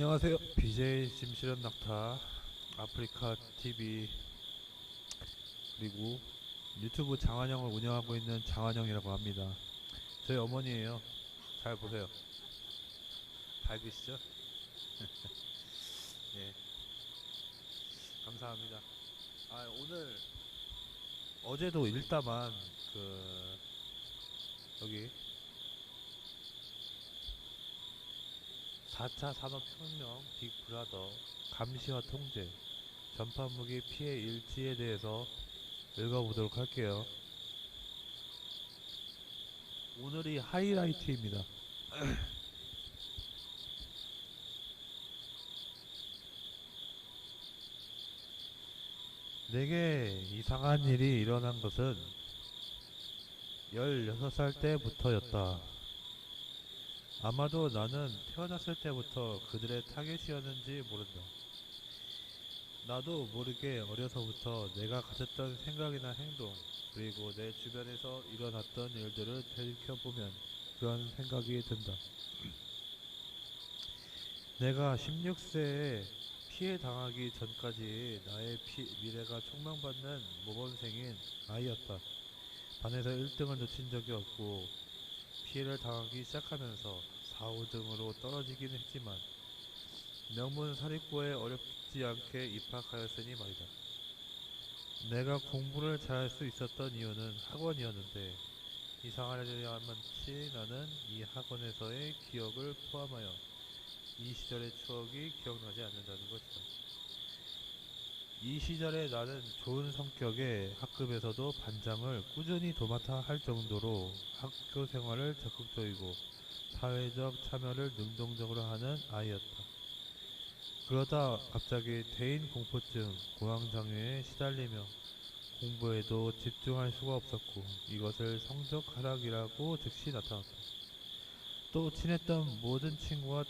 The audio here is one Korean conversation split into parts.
안녕하세요. BJ 심시련 낙타 아프리카 TV 그리고 유튜브 장한영을 운영하고 있는 장한영이라고 합니다. 저희 어머니예요. 잘 보세요. 밝으시죠? 예, 감사합니다. 오늘 어제도 일다만 여기 4차 산업혁명 빅브라더 감시와 통제 전파무기 피해 일지에 대해서 읽어보도록 할게요. 오늘이 하이라이트입니다. 내게 이상한 일이 일어난 것은 16살 때부터였다. 아마도 나는 태어났을 때부터 그들의 타겟이었는지 모른다. 나도 모르게 어려서부터 내가 가졌던 생각이나 행동, 그리고 내 주변에서 일어났던 일들을 되돌이켜보면 그런 생각이 든다. 내가 16세에 피해 당하기 전까지 나의 미래가 촉망받는 모범생인 아이였다. 반에서 1등을 놓친 적이 없고 피해를 당하기 시작하면서 4, 5등으로 떨어지긴 했지만 명문 사립고에 어렵지 않게 입학하였으니 말이다. 내가 공부를 잘할 수 있었던 이유는 학원이었는데 이상하려니만치 나는 이 학원에서의 기억을 포함하여 이 시절의 추억이 기억나지 않는다는 것이다. 이 시절에 나는 좋은 성격의 학급에서도 반장을 꾸준히 도맡아 할 정도로 학교 생활을 적극적이고 사회적 참여를 능동적으로 하는 아이였다. 그러다 갑자기 대인 공포증, 공황장애에 시달리며 공부에도 집중할 수가 없었고 이것을 성적 하락이라고 즉시 나타났다. 또 친했던 모든 친구와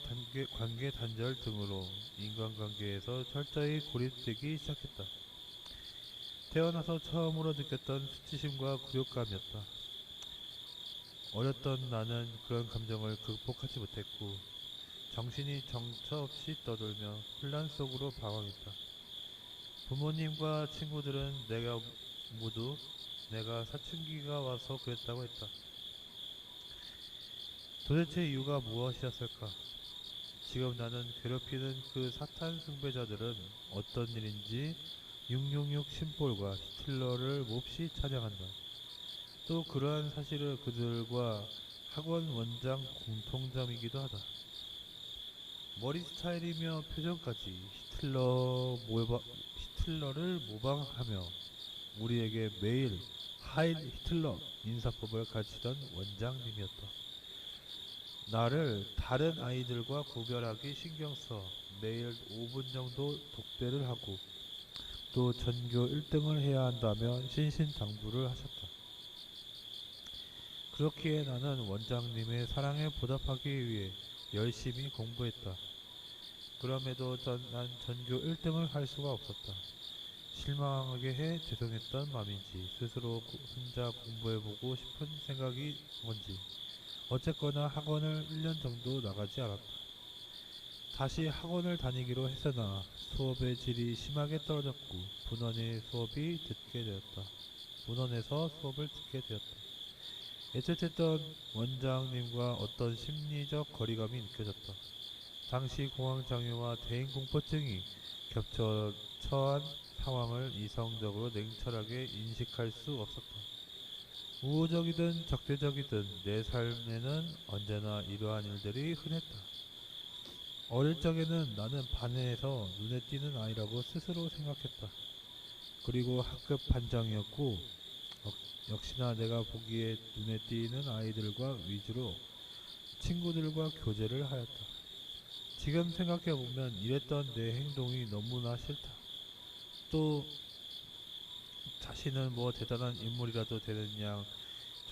관계 단절 등으로 인간관계에서 철저히 고립되기 시작했다. 태어나서 처음으로 느꼈던 수치심과 굴욕감이었다. 어렸던 나는 그런 감정을 극복하지 못했고 정신이 정처 없이 떠돌며 혼란 속으로 방황했다. 부모님과 친구들은 모두 내가 사춘기가 와서 그랬다고 했다. 도대체 이유가 무엇이었을까? 지금 나는 괴롭히는 그 사탄 숭배자들은 어떤 일인지 666 심볼과 히틀러를 몹시 찬양한다. 또 그러한 사실을 그들과 학원 원장 공통점이기도 하다. 머리 스타일이며 표정까지 히틀러를 모방하며 우리에게 매일 하일 히틀러 인사법을 가르치던 원장님이었다. 나를 다른 아이들과 구별하기 신경써 매일 5분 정도 독배를 하고 또 전교 1등을 해야 한다며 신신당부를 하셨다. 그렇기에 나는 원장님의 사랑에 보답하기 위해 열심히 공부했다. 그럼에도 난 전교 1등을 할 수가 없었다. 실망하게 해 죄송했던 맘인지 스스로 혼자 공부해보고 싶은 생각이 뭔지 어쨌거나 학원을 1년 정도 나가지 않았다. 다시 학원을 다니기로 했으나 수업의 질이 심하게 떨어졌고 문원에서 수업을 듣게 되었다. 애틋했던 원장님과 어떤 심리적 거리감이 느껴졌다. 당시 공황장애와 대인공포증이 겹쳐 처한 상황을 이성적으로 냉철하게 인식할 수 없었다. 우호적이든 적대적이든 내 삶에는 언제나 이러한 일들이 흔했다. 어릴 적에는 나는 반에서 눈에 띄는 아이라고 스스로 생각했다. 그리고 학급 반장이었고 역시나 내가 보기에 눈에 띄는 아이들과 위주로 친구들과 교제를 하였다. 지금 생각해보면 이랬던 내 행동이 너무나 싫다. 또 자신은 뭐 대단한 인물이라도 되는 양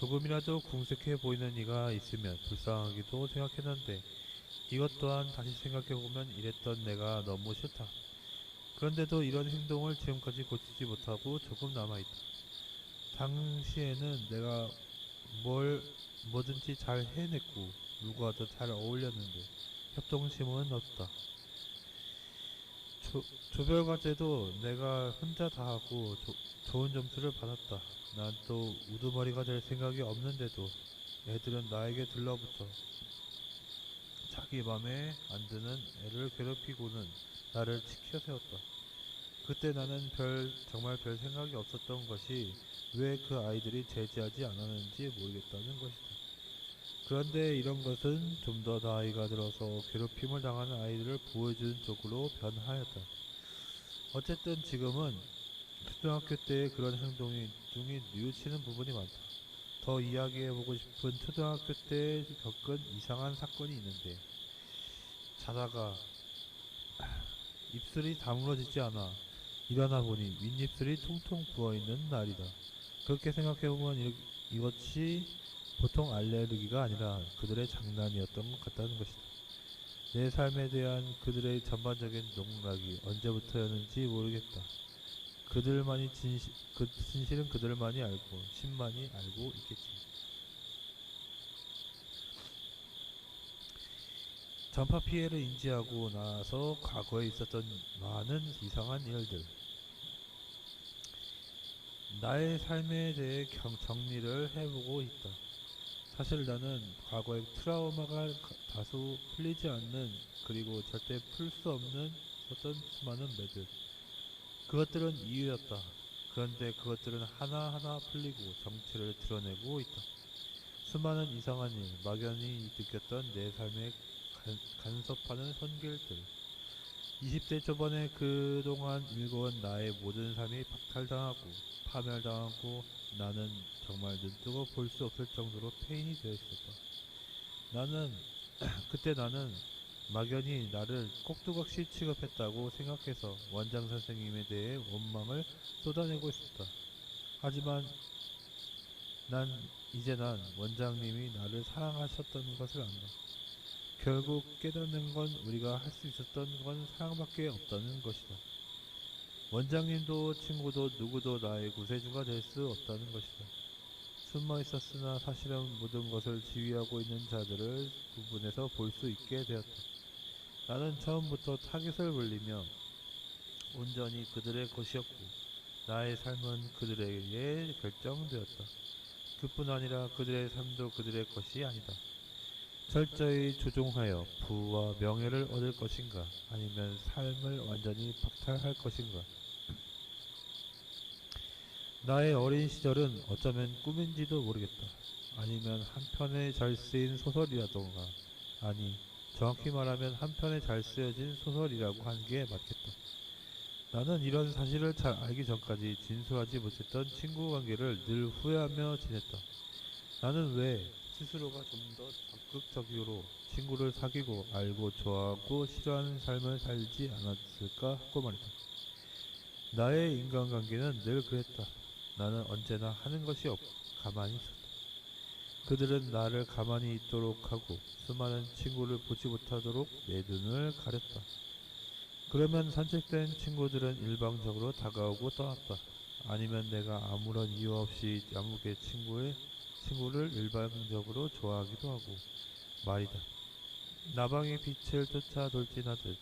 조금이라도 궁색해 보이는 이가 있으면 불쌍하기도 생각했는데 이것 또한 다시 생각해보면 이랬던 내가 너무 싫다. 그런데도 이런 행동을 지금까지 고치지 못하고 조금 남아있다. 당시에는 내가 뭐든지 잘 해냈고 누구와도 잘 어울렸는데 협동심은 없다. 조별과제도 내가 혼자 다 하고 좋은 점수를 받았다. 난 또 우두머리가 될 생각이 없는데도 애들은 나에게 들러붙어 자기 맘에 안 드는 애를 괴롭히고는 나를 지켜 세웠다. 그때 나는 정말 별 생각이 없었던 것이 왜 그 아이들이 제지하지 않았는지 모르겠다는 것이다. 그런데 이런 것은 좀 더 나이가 들어서 괴롭힘을 당하는 아이들을 보호해주는 쪽으로 변하였다. 어쨌든 지금은 초등학교 때의 그런 행동이 뉘우치는 부분이 많다. 더 이야기해보고 싶은 초등학교 때 겪은 이상한 사건이 있는데 자다가 입술이 다물어지지 않아 일어나 보니 윗입술이 퉁퉁 부어있는 날이다. 그렇게 생각해보면 이것이 보통 알레르기가 아니라 그들의 장난이었던 것 같다는 것이다. 내 삶에 대한 그들의 전반적인 농락이 언제부터였는지 모르겠다. 그 진실은 그들만이 알고 신만이 알고 있겠지. 전파 피해를 인지하고 나서 과거에 있었던 많은 이상한 일들, 나의 삶에 대해 정리를 해보고 있다. 사실 나는 과거의 트라우마가 다소 풀리지 않는, 그리고 절대 풀 수 없는 어떤 수많은 매들, 그것들은 이유였다. 그런데 그것들은 하나하나 풀리고 정체를 드러내고 있다. 수많은 이상한 일, 막연히 느꼈던 내 삶의 간섭하는 손길들, 20대 초반에 그동안 일궈온 나의 모든 삶이 박탈당하고 파멸당하고 나는 정말 눈뜨고 볼 수 없을 정도로 폐인이 되어 있었다. 나는 그때 나는 막연히 나를 꼭두각시 취급했다고 생각해서 원장 선생님에 대해 원망을 쏟아내고 있었다. 하지만 난 원장님이 나를 사랑하셨던 것을 안다. 결국 깨닫는 건 우리가 할 수 있었던 건 사랑밖에 없다는 것이다. 원장님도 친구도 누구도 나의 구세주가 될 수 없다는 것이다. 숨어 있었으나 사실은 모든 것을 지휘하고 있는 자들을 구분해서 볼 수 있게 되었다. 나는 처음부터 타깃을 불리며 온전히 그들의 것이었고 나의 삶은 그들에게 결정되었다. 그뿐 아니라 그들의 삶도 그들의 것이 아니다. 철저히 조종하여 부와 명예를 얻을 것인가 아니면 삶을 완전히 박탈할 것인가. 나의 어린 시절은 어쩌면 꿈인지도 모르겠다. 아니면 한편에 잘 쓰인 소설이라던가, 아니 정확히 말하면 한편에 잘 쓰여진 소설이라고 하는 게 맞겠다. 나는 이런 사실을 잘 알기 전까지 진솔하지 못했던 친구 관계를 늘 후회하며 지냈다. 나는 왜 스스로가 좀 더 적극적으로 친구를 사귀고 알고 좋아하고 싫어하는 삶을 살지 않았을까 하고 말이다. 나의 인간관계는 늘 그랬다. 나는 언제나 하는 것이 없고 가만히 있었다. 그들은 나를 가만히 있도록 하고 수많은 친구를 보지 못하도록 내 눈을 가렸다. 그러면 산책된 친구들은 일방적으로 다가오고 떠났다. 아니면 내가 아무런 이유 없이 아무개 친구를 일방적으로 좋아하기도 하고 말이다. 나방의 빛을 쫓아 돌진하듯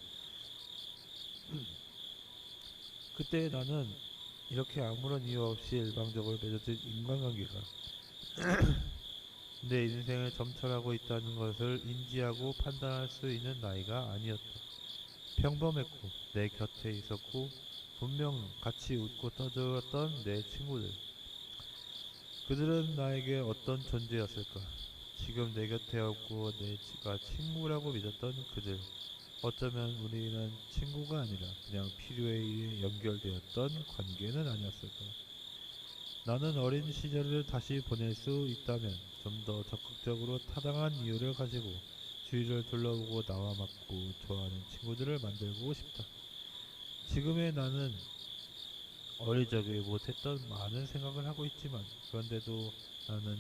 그때 나는 이렇게 아무런 이유 없이 일방적으로 맺어진 인간관계가 내 인생을 점철하고 있다는 것을 인지하고 판단할 수 있는 나이가 아니었다. 평범했고 내 곁에 있었고 분명 같이 웃고 떠들었던 내 친구들. 그들은 나에게 어떤 존재였을까? 지금 내 곁에 없고 내가 친구라고 믿었던 그들. 어쩌면 우리는 친구가 아니라 그냥 필요에 의해 연결되었던 관계는 아니었을까? 나는 어린 시절을 다시 보낼 수 있다면 좀 더 적극적으로 타당한 이유를 가지고 주위를 둘러보고 나와 맞고 좋아하는 친구들을 만들고 싶다. 지금의 나는 어릴 적에 못했던 많은 생각을 하고 있지만 그런데도 나는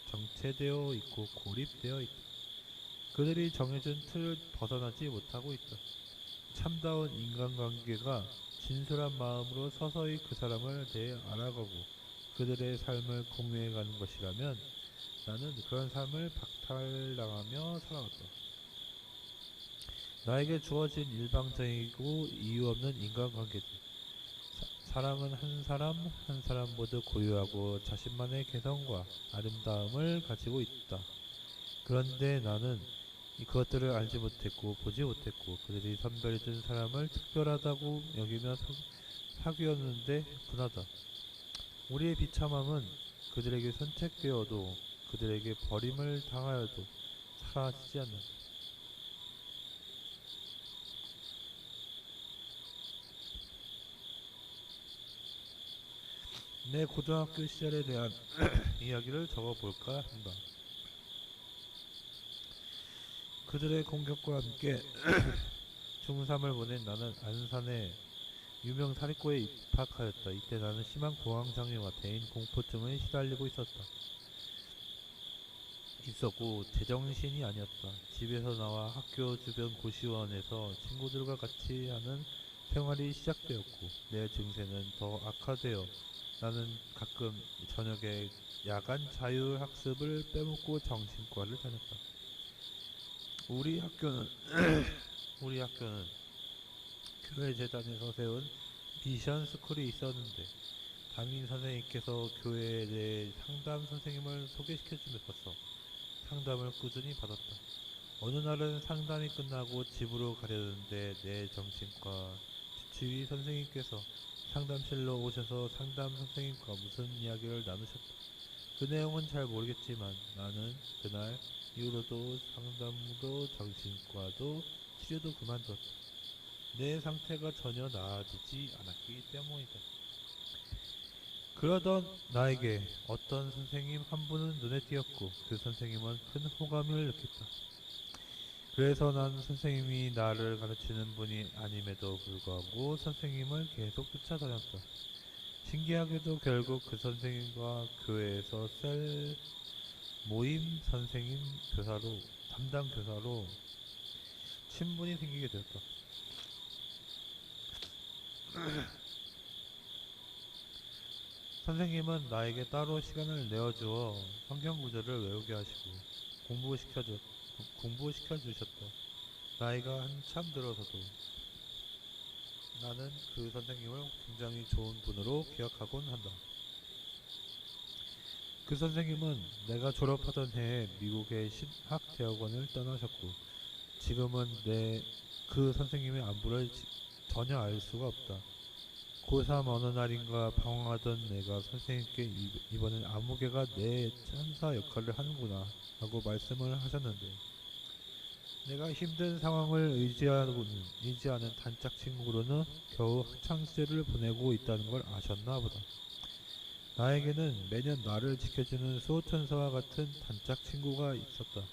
정체되어 있고 고립되어 있다. 그들이 정해준 틀을 벗어나지 못하고 있다. 참다운 인간관계가 진솔한 마음으로 서서히 그 사람을 대해 알아가고 그들의 삶을 공유해가는 것이라면 나는 그런 삶을 박탈당하며 살아왔다. 나에게 주어진 일방적이고 이유 없는 인간관계들. 사랑은 한 사람 한 사람 모두 고유하고 자신만의 개성과 아름다움을 가지고 있다. 그런데 나는 그것들을 알지 못했고 보지 못했고 그들이 선별해준 사람을 특별하다고 여기며 사귀었는데 분하다. 우리의 비참함은 그들에게 선택되어도 그들에게 버림을 당하여도 사라지지 않는다. 내 고등학교 시절에 대한 이야기를 적어볼까 한다. 그들의 공격과 함께 중3을 보낸 나는 안산의 유명 사립고에 입학하였다. 이때 나는 심한 공황장애와 대인 공포증에 시달리고 있었고 제정신이 아니었다. 집에서 나와 학교 주변 고시원에서 친구들과 같이 하는 생활이 시작되었고 내 증세는 더 악화되어 나는 가끔 저녁에 야간 자율학습을 빼먹고 정신과를 다녔다. 우리 학교는 우리 학교는 교회 재단에서 세운 미션 스쿨이 있었는데 담임 선생님께서 교회에 대해 상담 선생님을 소개시켜주면서 상담을 꾸준히 받았다. 어느 날은 상담이 끝나고 집으로 가려는데 내 정신과 주치의 선생님께서 상담실로 오셔서 상담 선생님과 무슨 이야기를 나누셨다. 그 내용은 잘 모르겠지만 나는 그날 이후로도 상담도 정신과도 치료도 그만뒀다. 내 상태가 전혀 나아지지 않았기 때문이다. 그러던 나에게 어떤 선생님 한 분은 눈에 띄었고 그 선생님은 큰 호감을 느꼈다. 그래서 난 선생님이 나를 가르치는 분이 아님에도 불구하고 선생님을 계속 쫓아다녔다. 신기하게도 결국 그 선생님과 교회에서 셀 모임 선생님 교사로 담당 교사로 친분이 생기게 되었다. 선생님은 나에게 따로 시간을 내어주어 성경 구절을 외우게 하시고 공부시켜 주셨다. 나이가 한참 들어서도 나는 그 선생님을 굉장히 좋은 분으로 기억하곤 한다. 그 선생님은 내가 졸업하던 해에 미국의 신학대학원을 떠나셨고 지금은 그 선생님의 안부를 전혀 알 수가 없다. 고3 어느 날인가 방황하던 내가 선생님께 이번엔 아무개가 내 천사 역할을 하는구나 라고 말씀을 하셨는데 내가 힘든 상황을 의지하는 단짝 친구로는 겨우 학창시절을 보내고 있다는 걸 아셨나 보다. 나에게는 매년 나를 지켜주는 수호천사와 같은 단짝 친구가 있었다.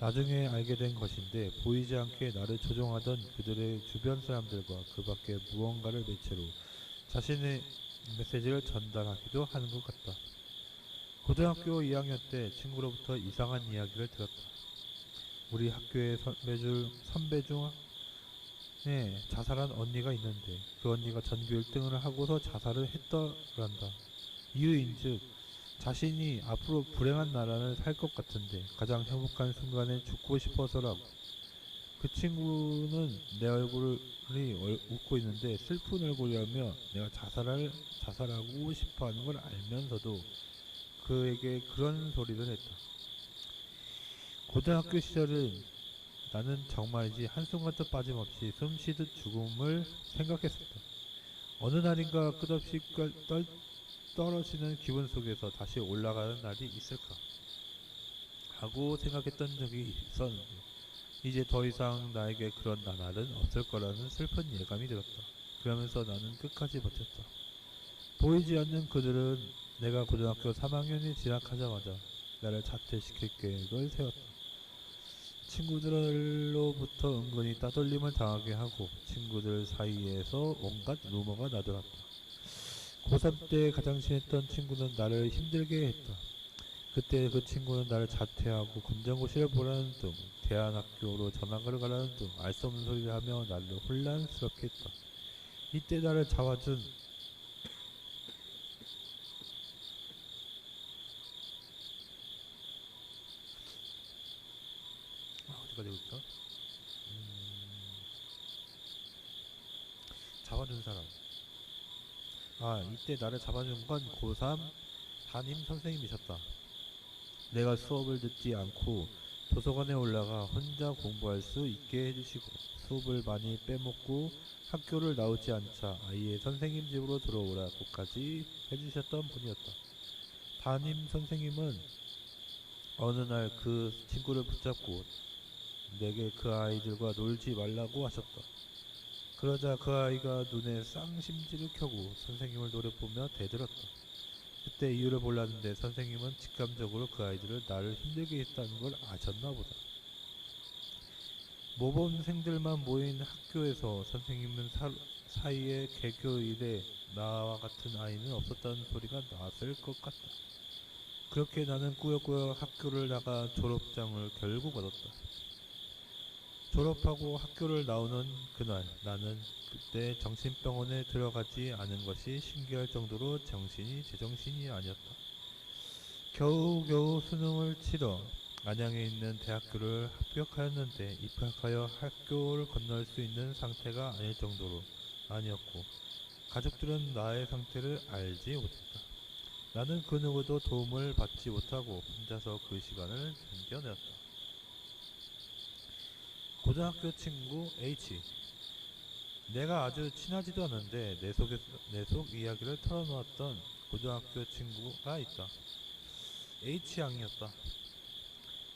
나중에 알게 된 것인데 보이지 않게 나를 조종하던 그들의 주변 사람들과 그 밖에 무언가를 매체로 자신의 메시지를 전달하기도 하는 것 같다. 고등학교 2학년 때 친구로부터 이상한 이야기를 들었다. 우리 학교의 선배 중에 자살한 언니가 있는데 그 언니가 전교 1등을 하고서 자살을 했더란다. 이유인즉 자신이 앞으로 불행한 나라를 살 것 같은데 가장 행복한 순간에 죽고 싶어서라고. 그 친구는 내 얼굴이 웃고 있는데 슬픈 얼굴이라며 내가 자살하고 싶어 하는 걸 알면서도 그에게 그런 소리를 했다. 고등학교 시절은 나는 정말이지 한순간도 빠짐없이 숨쉬듯 죽음을 생각했었다. 어느 날인가 끝없이 떨어지는 기분 속에서 다시 올라가는 날이 있을까 하고 생각했던 적이 있었는데 이제 더 이상 나에게 그런 나날은 없을 거라는 슬픈 예감이 들었다. 그러면서 나는 끝까지 버텼다. 보이지 않는 그들은 내가 고등학교 3학년이 진학하자마자 나를 자퇴시킬 계획을 세웠다. 친구들로부터 은근히 따돌림을 당하게 하고 친구들 사이에서 온갖 루머가 나돌았다. 고3 때 가장 친했던 친구는 나를 힘들게 했다. 그때 그 친구는 나를 자퇴하고 검정고시를 보라는 등 대안학교로 전학을 가라는 등 알 수 없는 소리를 하며 나를 혼란스럽게 했다. 이때 나를 잡아준 어디까지 볼까? 잡아준 사람. 이때 나를 잡아준 건 고3 담임 선생님이셨다. 내가 수업을 듣지 않고 도서관에 올라가 혼자 공부할 수 있게 해주시고 수업을 많이 빼먹고 학교를 나오지 않자 아예 선생님 집으로 들어오라고까지 해주셨던 분이었다. 담임 선생님은 어느 날 그 친구를 붙잡고 내게 그 아이들과 놀지 말라고 하셨다. 그러자 그 아이가 눈에 쌍심지를 켜고 선생님을 노려보며 대들었다. 그때 이유를 몰랐는데 선생님은 직감적으로 그 아이들을 나를 힘들게 했다는 걸 아셨나 보다. 모범생들만 모인 학교에서 선생님은 사이에 개교일에 나와 같은 아이는 없었다는 소리가 났을 것 같다. 그렇게 나는 꾸역꾸역 학교를 나가 졸업장을 결국 얻었다. 졸업하고 학교를 나오는 그날 나는 그때 정신병원에 들어가지 않은 것이 신기할 정도로 정신이 제정신이 아니었다. 겨우겨우 수능을 치러 안양에 있는 대학교를 합격하였는데 입학하여 학교를 건널 수 있는 상태가 아닐 정도로 아니었고 가족들은 나의 상태를 알지 못했다. 나는 그 누구도 도움을 받지 못하고 혼자서 그 시간을 견뎌내었다. 고등학교 친구 H. 내가 아주 친하지도 않은데 내 속 이야기를 털어놓았던 고등학교 친구가 있다. H양이었다.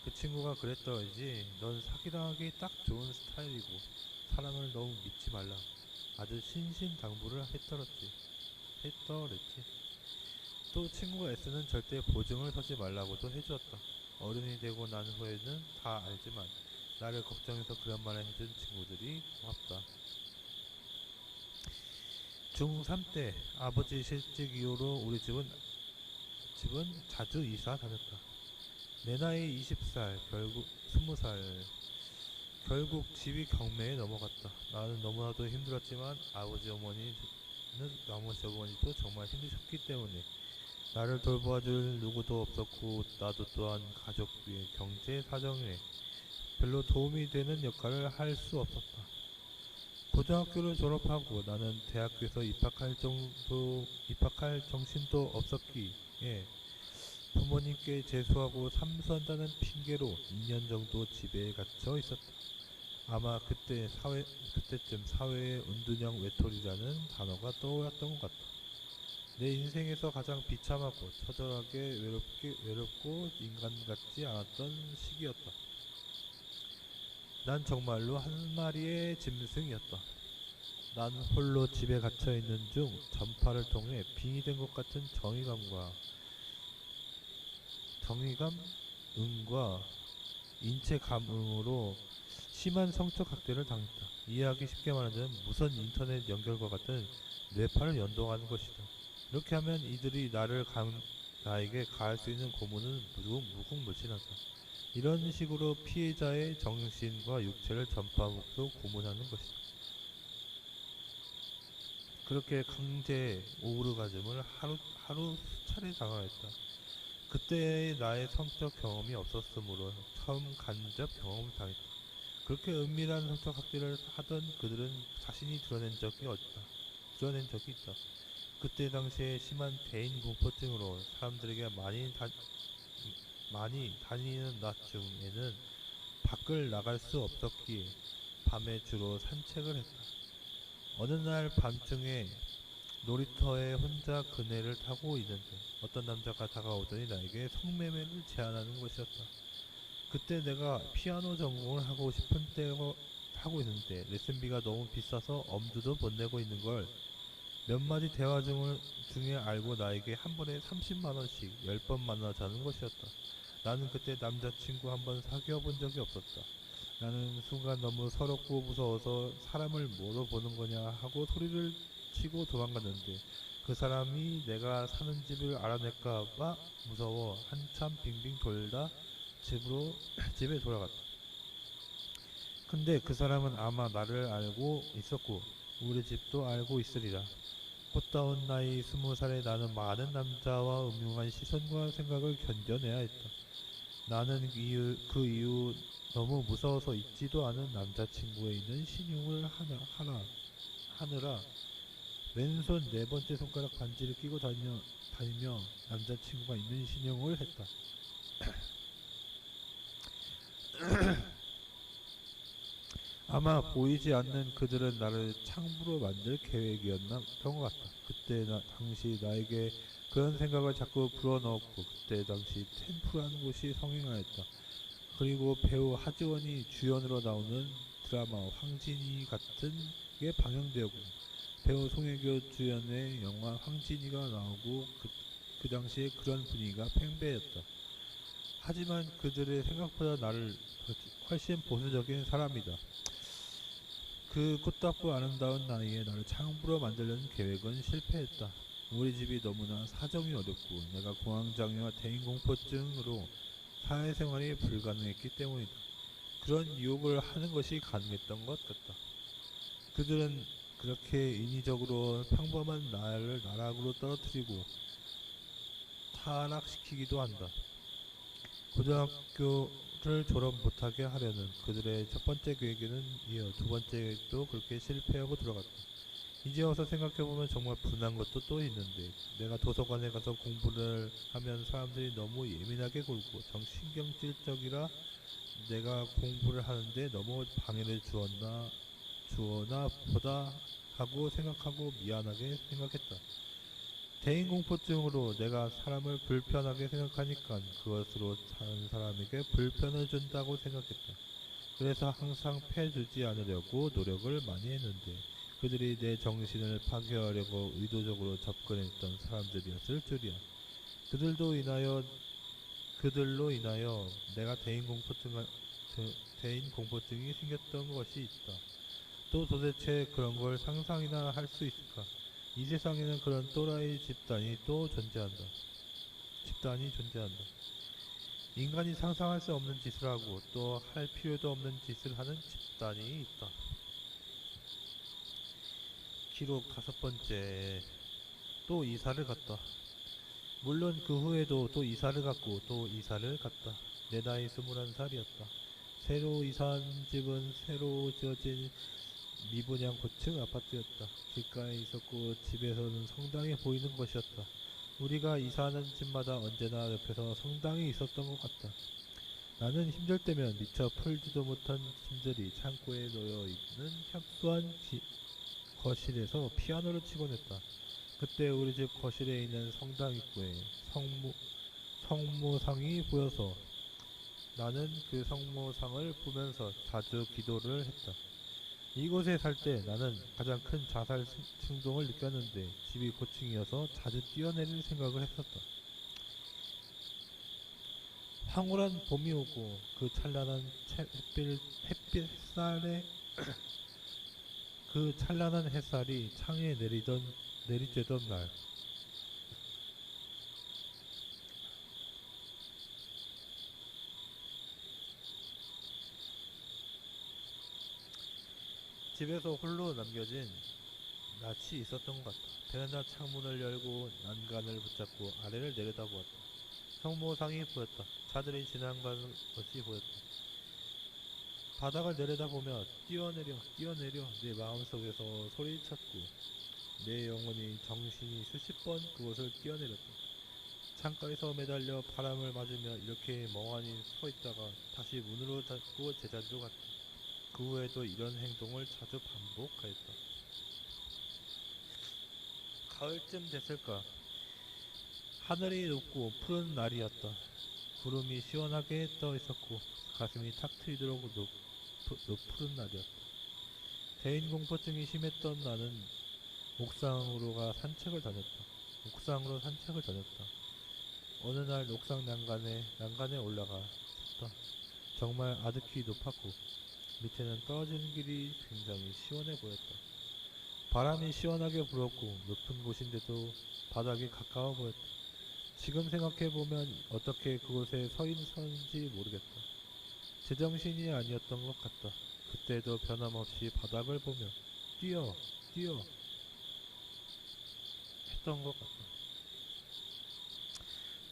그 친구가 그랬더지 넌 사기당하기 딱 좋은 스타일이고 사람을 너무 믿지 말라. 아주 신신당부를 했더랬지. 또 친구가 S는 절대 보증을 서지 말라고도 해주었다. 어른이 되고 난 후에는 다 알지만 나를 걱정해서 그런 말을 해준 친구들이 고맙다. 중3 때 아버지 실직 이후로 우리 집은 자주 이사 다녔다. 내 나이 20살, 결국 20살, 결국 집이 경매에 넘어갔다. 나는 너무나도 힘들었지만 나머지 어머니도 정말 힘드셨기 때문에 나를 돌봐줄 누구도 없었고 나도 또한 가족의 경제 사정에 별로 도움이 되는 역할을 할 수 없었다. 고등학교를 졸업하고 나는 대학교에서 입학할 정신도 없었기에 부모님께 재수하고 삼수한다는 핑계로 2년 정도 집에 갇혀 있었다. 아마 그때쯤 사회의 은둔형 외톨이라는 단어가 떠올랐던 것 같다. 내 인생에서 가장 비참하고 처절하게 외롭고 인간 같지 않았던 시기였다. 난 정말로 한 마리의 짐승이었다. 난 홀로 집에 갇혀있는 중 전파를 통해 빙이 된 것 같은 정의감과 인체 감응으로 심한 성적 학대를 당했다. 이해하기 쉽게 말하자면 무선 인터넷 연결과 같은 뇌파를 연동하는 것이다. 이렇게 하면 이들이 나에게 가할 수 있는 고문은 무궁무진하다. 이런 식으로 피해자의 정신과 육체를 전파하고 고문하는 것이다. 그렇게 강제 오르가즘을 하루 수차례 당하였다. 그때의 나의 성적 경험이 없었으므로 처음 간접 경험을 당했다. 그렇게 은밀한 성적 학대를 하던 그들은 자신이 드러낸 적이 있다. 그때 당시에 심한 대인 공포증으로 사람들에게 많이 다니는 낮 중에는 밖을 나갈 수 없었기에 밤에 주로 산책을 했다. 어느 날 밤중에 놀이터에 혼자 그네를 타고 있는데 어떤 남자가 다가오더니 나에게 성매매를 제안하는 것이었다. 그때 내가 피아노 전공을 하고 있는데 레슨비가 너무 비싸서 엄두도 못 내고 있는 걸 몇 마디 대화 중에 알고 나에게 한 번에 30만원씩 10번 만나자는 것이었다. 나는 그때 남자친구 한 번 사귀어 본 적이 없었다. 나는 순간 너무 서럽고 무서워서 사람을 뭐로 보는 거냐 하고 소리를 치고 도망갔는데 그 사람이 내가 사는 집을 알아낼까봐 무서워 한참 빙빙 돌다 집에 돌아갔다. 근데 그 사람은 아마 나를 알고 있었고 우리 집도 알고 있으리라. 꽃다운 나이 20살에 나는 많은 남자와 음흉한 시선과 생각을 견뎌내야 했다. 나는 그 이후 너무 무서워서 잊지도 않은 남자친구에 있는 신용을 하느라 왼손 네 번째 손가락 반지를 끼고 다니며 남자친구가 있는 신용을 했다. 아마 보이지 않는 그들은 나를 창부로 만들 계획이었던 것 같다. 당시 나에게 그런 생각을 자꾸 불어넣었고 그때 당시 템프라는 곳이 성행하였다. 그리고 배우 하지원이 주연으로 나오는 드라마 황진이 같은 게 방영되고 배우 송혜교 주연의 영화 황진이가 나오고 그 당시에 그런 분위기가 팽배했다. 하지만 그들의 생각보다 나를 훨씬 보수적인 사람이다. 그 꽃답고 아름다운 나이에 나를 창부로 만들려는 계획은 실패했다. 우리 집이 너무나 사정이 어렵고 내가 공황장애와 대인공포증으로 사회생활이 불가능했기 때문이다. 그런 유혹을 하는 것이 가능했던 것 같다. 그들은 그렇게 인위적으로 평범한 나를 나락으로 떨어뜨리고 타락시키기도 한다. 고등학교를 졸업 못하게 하려는 그들의 첫 번째 계획에는 이어 두 번째 계획도 그렇게 실패하고 들어갔다. 이제 와서 생각해보면 정말 분한 것도 또 있는데 내가 도서관에 가서 공부를 하면 사람들이 너무 예민하게 굴고 정신경질적이라 내가 공부를 하는데 너무 방해를 주어나 보다 하고 생각하고 미안하게 생각했다. 대인공포증으로 내가 사람을 불편하게 생각하니까 그것으로 다른 사람에게 불편을 준다고 생각했다. 그래서 항상 패주지 않으려고 노력을 많이 했는데 그들이 내 정신을 파괴하려고 의도적으로 접근했던 사람들이었을 줄이야. 그들로 인하여 내가 대인공포증이 생겼던 것이 있다. 또 도대체 그런 걸 상상이나 할 수 있을까? 이 세상에는 그런 또라이 집단이 존재한다. 인간이 상상할 수 없는 짓을 하고 또 할 필요도 없는 짓을 하는 집단이 있다. 기록 5번째. 또 이사를 갔다. 물론 그 후에도 또 이사를 갔고 또 이사를 갔다. 내 나이 21살이었다. 새로 이사한 집은 새로 지어진 미분양 고층 아파트였다. 길가에 있었고 집에서는 성당이 보이는 곳이었다. 우리가 이사하는 집마다 언제나 옆에서 성당이 있었던 것 같다. 나는 힘들 때면 미처 풀지도 못한 짐들이 창고에 놓여 있는 협소한 거실에서 피아노를 치곤 했다. 그때 우리 집 거실에 있는 성당 입구에 성모상이 보여서 나는 그 성모상을 보면서 자주 기도를 했다. 이곳에 살 때 나는 가장 큰 자살 충동을 느꼈는데 집이 고층이어서 자주 뛰어내릴 생각을 했었다. 황홀한 봄이 오고 그 찬란한 햇살에 그 찬란한 햇살이 창에 내리쬐던 날 집에서 홀로 남겨진 낯이 있었던 것 같다. 베란다 창문을 열고 난간을 붙잡고 아래를 내려다보았다. 성모상이 보였다. 차들이 지나가는 것이 보였다. 바닥을 내려다보며 뛰어내려 내 마음속에서 소리쳤고 내 영혼이 정신이 수십 번 그곳을 뛰어내렸다. 창가에서 매달려 바람을 맞으며 이렇게 멍하니 서 있다가 다시 문으로 닫고 제자리로 갔다. 그 후에도 이런 행동을 자주 반복하였다. 가을쯤 됐을까? 하늘이 높고 푸른 날이었다. 구름이 시원하게 떠 있었고 가슴이 탁 트이도록 푸른 날이었다. 대인공포증이 심했던 나는 옥상으로 산책을 다녔다. 어느 날 옥상 난간에 올라가 섰다. 정말 아득히 높았고 밑에는 떨어지는 길이 굉장히 시원해 보였다. 바람이 시원하게 불었고 높은 곳인데도 바닥이 가까워 보였다. 지금 생각해보면 어떻게 그곳에 서 있었는지 모르겠다. 제정신이 아니었던 것 같다. 그때도 변함없이 바닥을 보며 뛰어 했던 것 같다.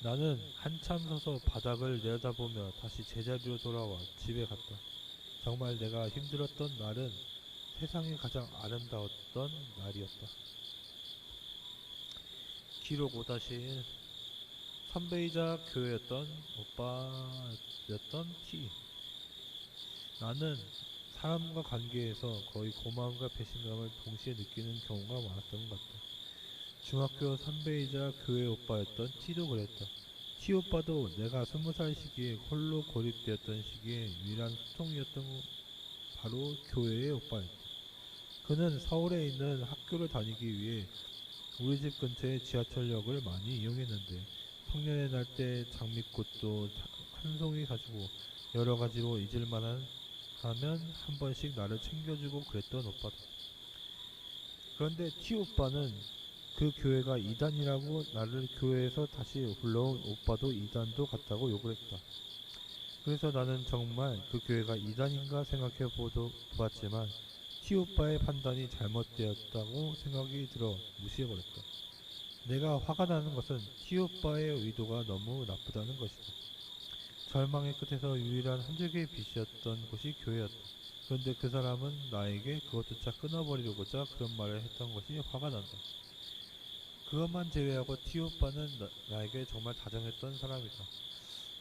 나는 한참 서서 바닥을 내려다보며 다시 제자리로 돌아와 집에 갔다. 정말 내가 힘들었던 날은 세상에 가장 아름다웠던 날이었다. 기록 5-1 선배이자 교회였던 오빠였던 T. 나는 사람과 관계에서 거의 고마움과 배신감을 동시에 느끼는 경우가 많았던 것 같다. 중학교 선배이자 교회 오빠였던 T도 그랬다. T 오빠도 내가 20살 시기에 홀로 고립되었던 시기에 유일한 소통이었던 바로 교회의 오빠였다. 그는 서울에 있는 학교를 다니기 위해 우리 집 근처의 지하철역을 많이 이용했는데 성년의 날 때 장미꽃도 한 송이 사주고 여러 가지로 잊을만한 하면 한 번씩 나를 챙겨주고 그랬던 오빠다. 그런데 T 오빠는 그 교회가 이단이라고 나를 교회에서 다시 불러온 오빠도 이단도 같다고 욕을 했다. 그래서 나는 정말 그 교회가 이단인가 생각해 보았지만 T 오빠의 판단이 잘못되었다고 생각이 들어 무시해버렸다. 내가 화가 나는 것은 T 오빠의 의도가 너무 나쁘다는 것이다. 절망의 끝에서 유일한 한 줄기의 빛이었던 곳이 교회였다. 그런데 그 사람은 나에게 그것조차 끊어버리려고자 그런 말을 했던 것이 화가 난다. 그것만 제외하고 T 오빠는 나에게 정말 다정했던 사람이다.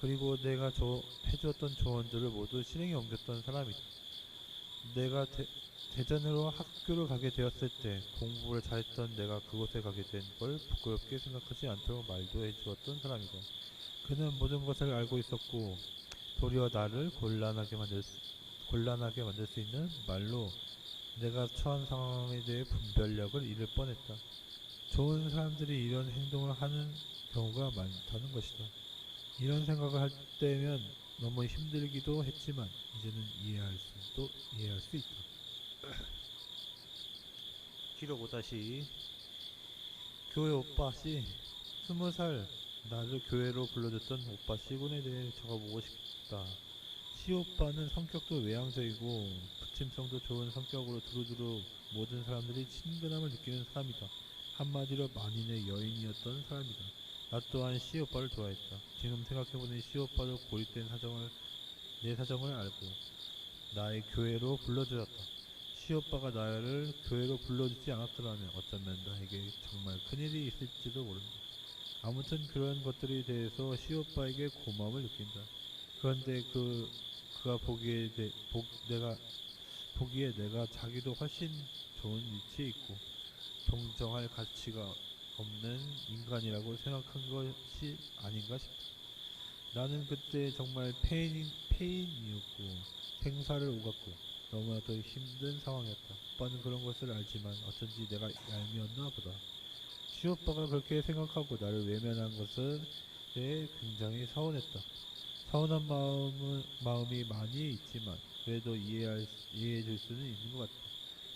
그리고 내가 해주었던 조언들을 모두 실행에 옮겼던 사람이다. 내가 대전으로 학교를 가게 되었을 때 공부를 잘했던 내가 그곳에 가게 된 걸 부끄럽게 생각하지 않도록 말도 해주었던 사람이다. 그는 모든 것을 알고 있었고 도리어 나를 곤란하게 만들 수 있는 말로 내가 처한 상황에 대해 분별력을 잃을 뻔했다. 좋은 사람들이 이런 행동을 하는 경우가 많다는 것이다. 이런 생각을 할 때면 너무 힘들기도 했지만 이제는 이해할 수 있다. 기록 5-2 교회 오빠씨 20살 나를 교회로 불러줬던 오빠 C군에 대해 적어보고 싶다. C 오빠는 성격도 외향적이고 부침성도 좋은 성격으로 두루두루 모든 사람들이 친근함을 느끼는 사람이다. 한마디로 만인의 여인이었던 사람이다. 나 또한 C 오빠를 좋아했다. 지금 생각해보니 C 오빠도 고립된 내 사정을 알고 나의 교회로 불러주었다. C 오빠가 나를 교회로 불러주지 않았더라면 어쩌면 나에게 정말 큰일이 있을지도 모른다. 아무튼 그런 것들에 대해서 C 오빠에게 고마움을 느낀다. 그런데 그가 보기에 내가 자기도 훨씬 좋은 위치에 있고 동정할 가치가 없는 인간이라고 생각한 것이 아닌가 싶다. 나는 그때 정말 폐인이었고 생사를 오갔고 너무나도 힘든 상황이었다. 오빠는 그런 것을 알지만 어쩐지 내가 얄미웠나 보다. 시오빠가 그렇게 생각하고 나를 외면한 것에 대해 굉장히 서운했다. 서운한 마음이 많이 있지만 그래도 이해해줄 수는 있는 것 같다.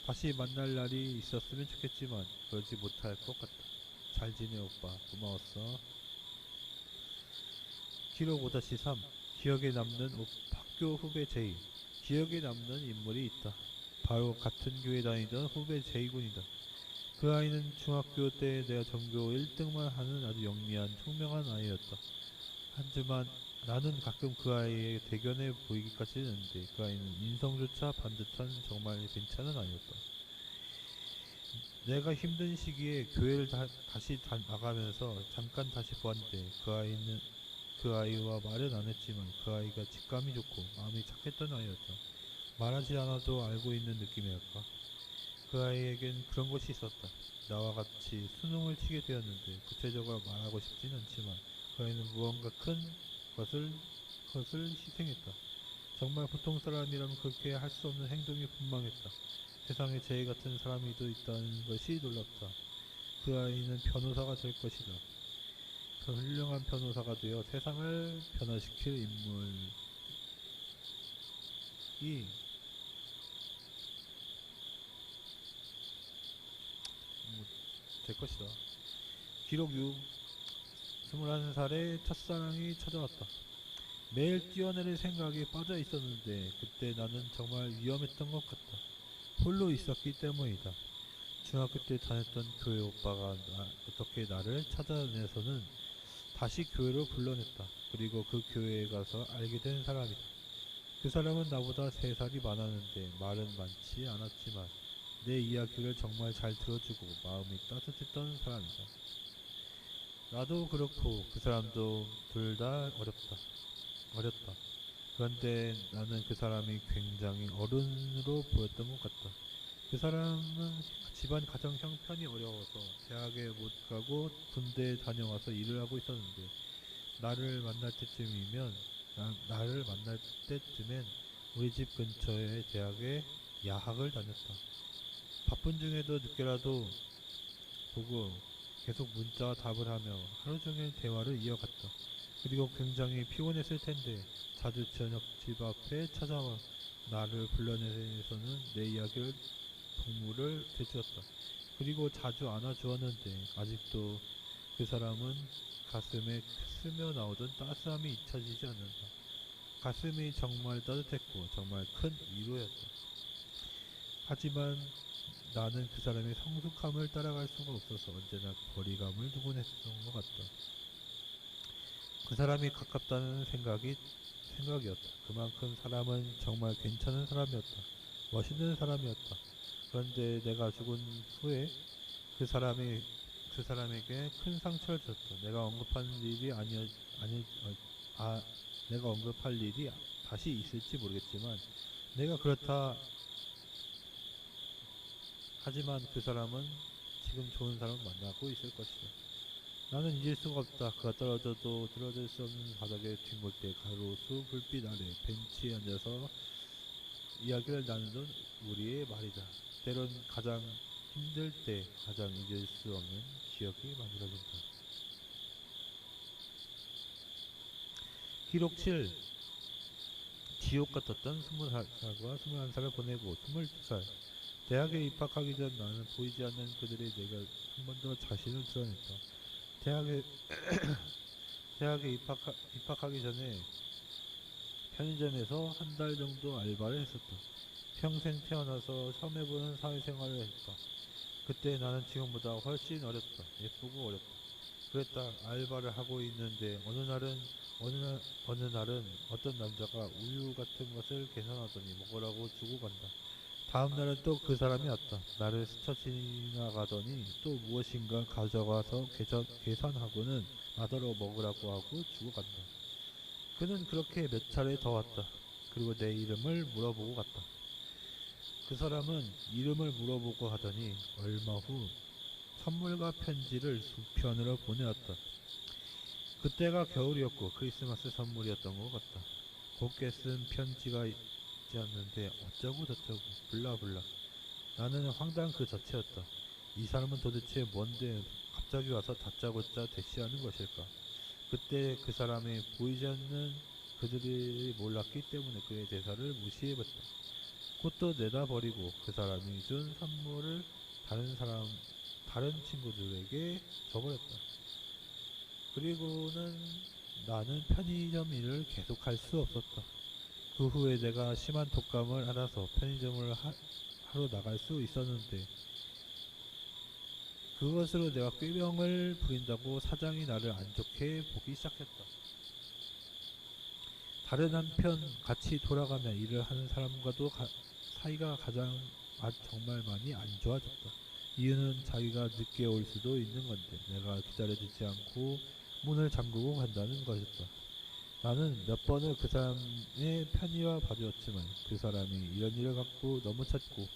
다시 만날 날이 있었으면 좋겠지만 그러지 못할 것 같다. 잘 지내 오빠. 고마웠어. 기록 5-3 기억에 남는 학교 후배 제이. 기억에 남는 인물이 있다. 바로 같은 교회 다니던 후배 제이군이다. 그 아이는 중학교 때 내가 전교 1등만 하는 아주 영리한 총명한 아이였다. 하지만 나는 가끔 그 아이에게 대견해 보이기까지 했는데 그 아이는 인성조차 반듯한 정말 괜찮은 아이였다. 내가 힘든 시기에 교회를 다시 나가면서 잠깐 다시 보았는데 그 아이와 말은 안 했지만 그 아이가 직감이 좋고 마음이 착했던 아이였다. 말하지 않아도 알고 있는 느낌이랄까. 그 아이에겐 그런 것이 있었다. 나와 같이 수능을 치게 되었는데 구체적으로 말하고 싶진 않지만 그 아이는 무언가 큰 것을 희생했다. 정말 보통 사람이라면 그렇게 할 수 없는 행동이 분명했다. 세상에 제이 같은 사람이 또 있다는 것이 놀랍다. 그 아이는 변호사가 될 것이다. 그 훌륭한 변호사가 되어 세상을 변화시킬 인물이 될 것이다. 기록 6 21살의 첫사랑이 찾아왔다. 매일 뛰어내릴 생각에 빠져 있었는데 그때 나는 정말 위험했던 것 같다. 홀로 있었기 때문이다. 중학교 때 다녔던 교회 오빠가 어떻게 나를 찾아내서는 다시 교회로 불러냈다. 그리고 그 교회에 가서 알게 된 사람이다. 그 사람은 나보다 3살이 많았는데 말은 많지 않았지만 내 이야기를 정말 잘 들어주고 마음이 따뜻했던 사람이다. 나도 그렇고 그 사람도 둘 다 어렸다. 그런데 나는 그 사람이 굉장히 어른으로 보였던 것 같다. 그 사람은 집안 가정 형편이 어려워서 대학에 못 가고 군대에 다녀와서 일을 하고 있었는데 나를 만날 때쯤엔 우리 집 근처의 대학에 야학을 다녔다. 바쁜 중에도 늦게라도 보고 계속 문자와 답을 하며 하루 종일 대화를 이어갔다. 그리고 굉장히 피곤했을 텐데 자주 저녁 집 앞에 찾아와 나를 불러내서는 내 이야기를 동무를 되주었다. 그리고 자주 안아주었는데 아직도 그 사람은 가슴에 스며 나오던 따스함이 잊혀지지 않는다. 가슴이 정말 따뜻했고 정말 큰 위로였다. 하지만 나는 그 사람의 성숙함을 따라갈 수가 없어서 언제나 거리감을 두곤 했던 것 같다. 그 사람이 가깝다는 생각이었다. 그만큼 사람은 정말 괜찮은 사람이었다. 멋있는 사람이었다. 그런데 내가 죽은 후에 그 사람이 그 사람에게 큰 상처를 줬다. 내가 언급할 일이 다시 있을지 모르겠지만 내가 그렇다. 하지만 그 사람은 지금 좋은 사람을 만나고 있을 것이다. 나는 잊을 수가 없다. 그가 떨어져도 들어질 수 없는 바닥의 뒹굴대 가로수 불빛 아래 벤치에 앉아서 이야기를 나누던 우리의 말이다. 때론 가장 힘들 때 가장 잊을 수 없는 기억이 만들어진다. 기록 7. 지옥 같았던 20살과 21살을 보내고 22살. 대학에 입학하기 전 나는 보이지 않는 그들의 내가 한 번 더 자신을 드러냈다. 대학에, 대학에 입학하기 전에 편의점에서 한 달 정도 알바를 했었다. 평생 태어나서 처음 해보는 사회생활을 했다. 그때 나는 지금보다 훨씬 어렸다. 예쁘고 어렸다. 그랬다. 알바를 하고 있는데 어느 날은 어떤 남자가 우유 같은 것을 계산하더니 먹으라고 주고 간다. 다음 날은 또 그 사람이 왔다. 나를 스쳐 지나가더니 또 무엇인가 가져가서 계산하고는 나더러 먹으라고 하고 주고 간다. 그는 그렇게 몇 차례 더 왔다. 그리고 내 이름을 물어보고 갔다. 그 사람은 이름을 물어보고 하더니 얼마 후 선물과 편지를 두 편으로 보내왔다. 그때가 겨울이었고 크리스마스 선물이었던 것 같다. 곱게 쓴 편지가 있지 않는데 어쩌고 저쩌고 블라블라. 나는 황당 그 자체였다. 이 사람은 도대체 뭔데 갑자기 와서 다짜고짜 대시하는 것일까? 그때 그 사람이 보이지 않는 그들이 몰랐기 때문에 그의 대사를 무시해봤다. 꽃도 내다 버리고 그 사람이 준 선물을 다른 친구들에게 줘버렸다. 그리고는 나는 편의점 일을 계속할 수 없었다. 그 후에 내가 심한 독감을 앓아서 편의점을 하러 나갈 수 있었는데 그것으로 내가 꾀병을 부린다고 사장이 나를 안 좋게 보기 시작했다. 다른 한편 같이 돌아가며 일을 하는 사람과도 사이가 정말 많이 안 좋아졌다. 이유는 자기가 늦게 올 수도 있는 건데 내가 기다려주지 않고 문을 잠그고 간다는 것이었다. 나는 몇 번을 그 사람의 편의와 봐주었지만 그 사람이 이런 일을 갖고 너무 찾고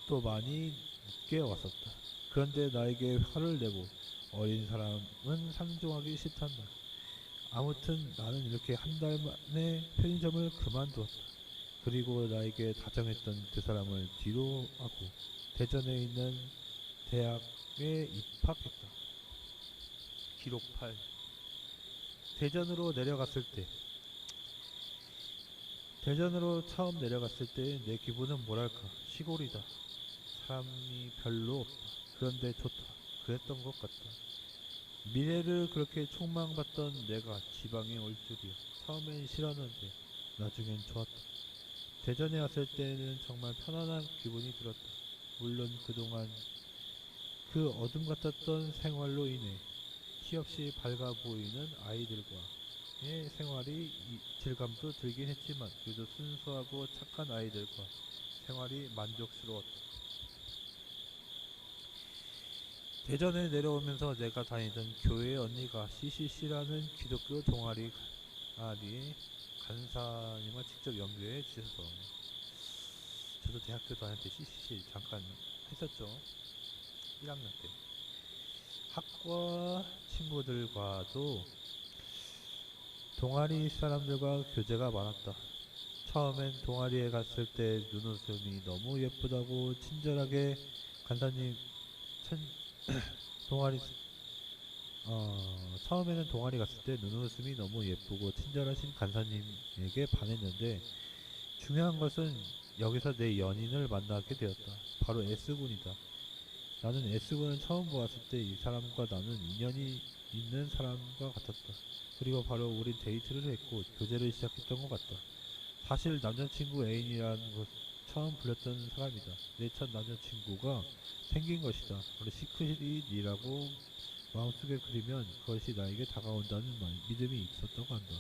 또 많이 늦게 왔었다. 그런데 나에게 화를 내고 어린 사람은 상종하기 싫단다. 아무튼 나는 이렇게 한 달 만에 편의점을 그만두었다. 그리고 나에게 다정했던 그 사람을 뒤로 하고 대전에 있는 대학에 입학했다. 기록 8. 대전으로 처음 내려갔을 때 내 기분은 뭐랄까 시골이다. 사람이 별로 없다. 그런데 좋다. 그랬던 것 같다. 미래를 그렇게 촉망받던 내가 지방에 올 줄이야. 처음엔 싫었는데 나중엔 좋았다. 대전에 왔을 때는 정말 편안한 기분이 들었다. 물론 그동안 그 어둠 같았던 생활로 인해 티없이 밝아 보이는 아이들과의 생활이 질감도 들긴 했지만 그래도 순수하고 착한 아이들과 생활이 만족스러웠다. 대전에 내려오면서 내가 다니던 교회 언니가 CCC라는 기독교 동아리에 간사님을 직접 연결해 주셔서 저도 대학교 다닐 때 CCC 잠깐 했었죠. 1학년 때. 학과 친구들과도 동아리 사람들과 교제가 많았다. 처음엔 동아리에 갔을 때 눈웃음이 너무 예쁘다고 친절하게 간사님 동아리 처음에는 동아리 갔을 때 눈웃음이 너무 예쁘고 친절하신 간사님에게 반했는데 중요한 것은 여기서 내 연인을 만나게 되었다. 바로 S군이다. 나는 S군을 처음 보았을 때 이 사람과 나는 인연이 있는 사람과 같았다. 그리고 바로 우린 데이트를 했고 교제를 시작했던 것 같다. 사실 남자친구 애인이라는 것 처음 불렸던 사람이다. 내 첫 남자친구가 생긴 것이다. 바로 시크릿이라고 마음속에 그리면 그것이 나에게 다가온다는 믿음이 있었다고 한다.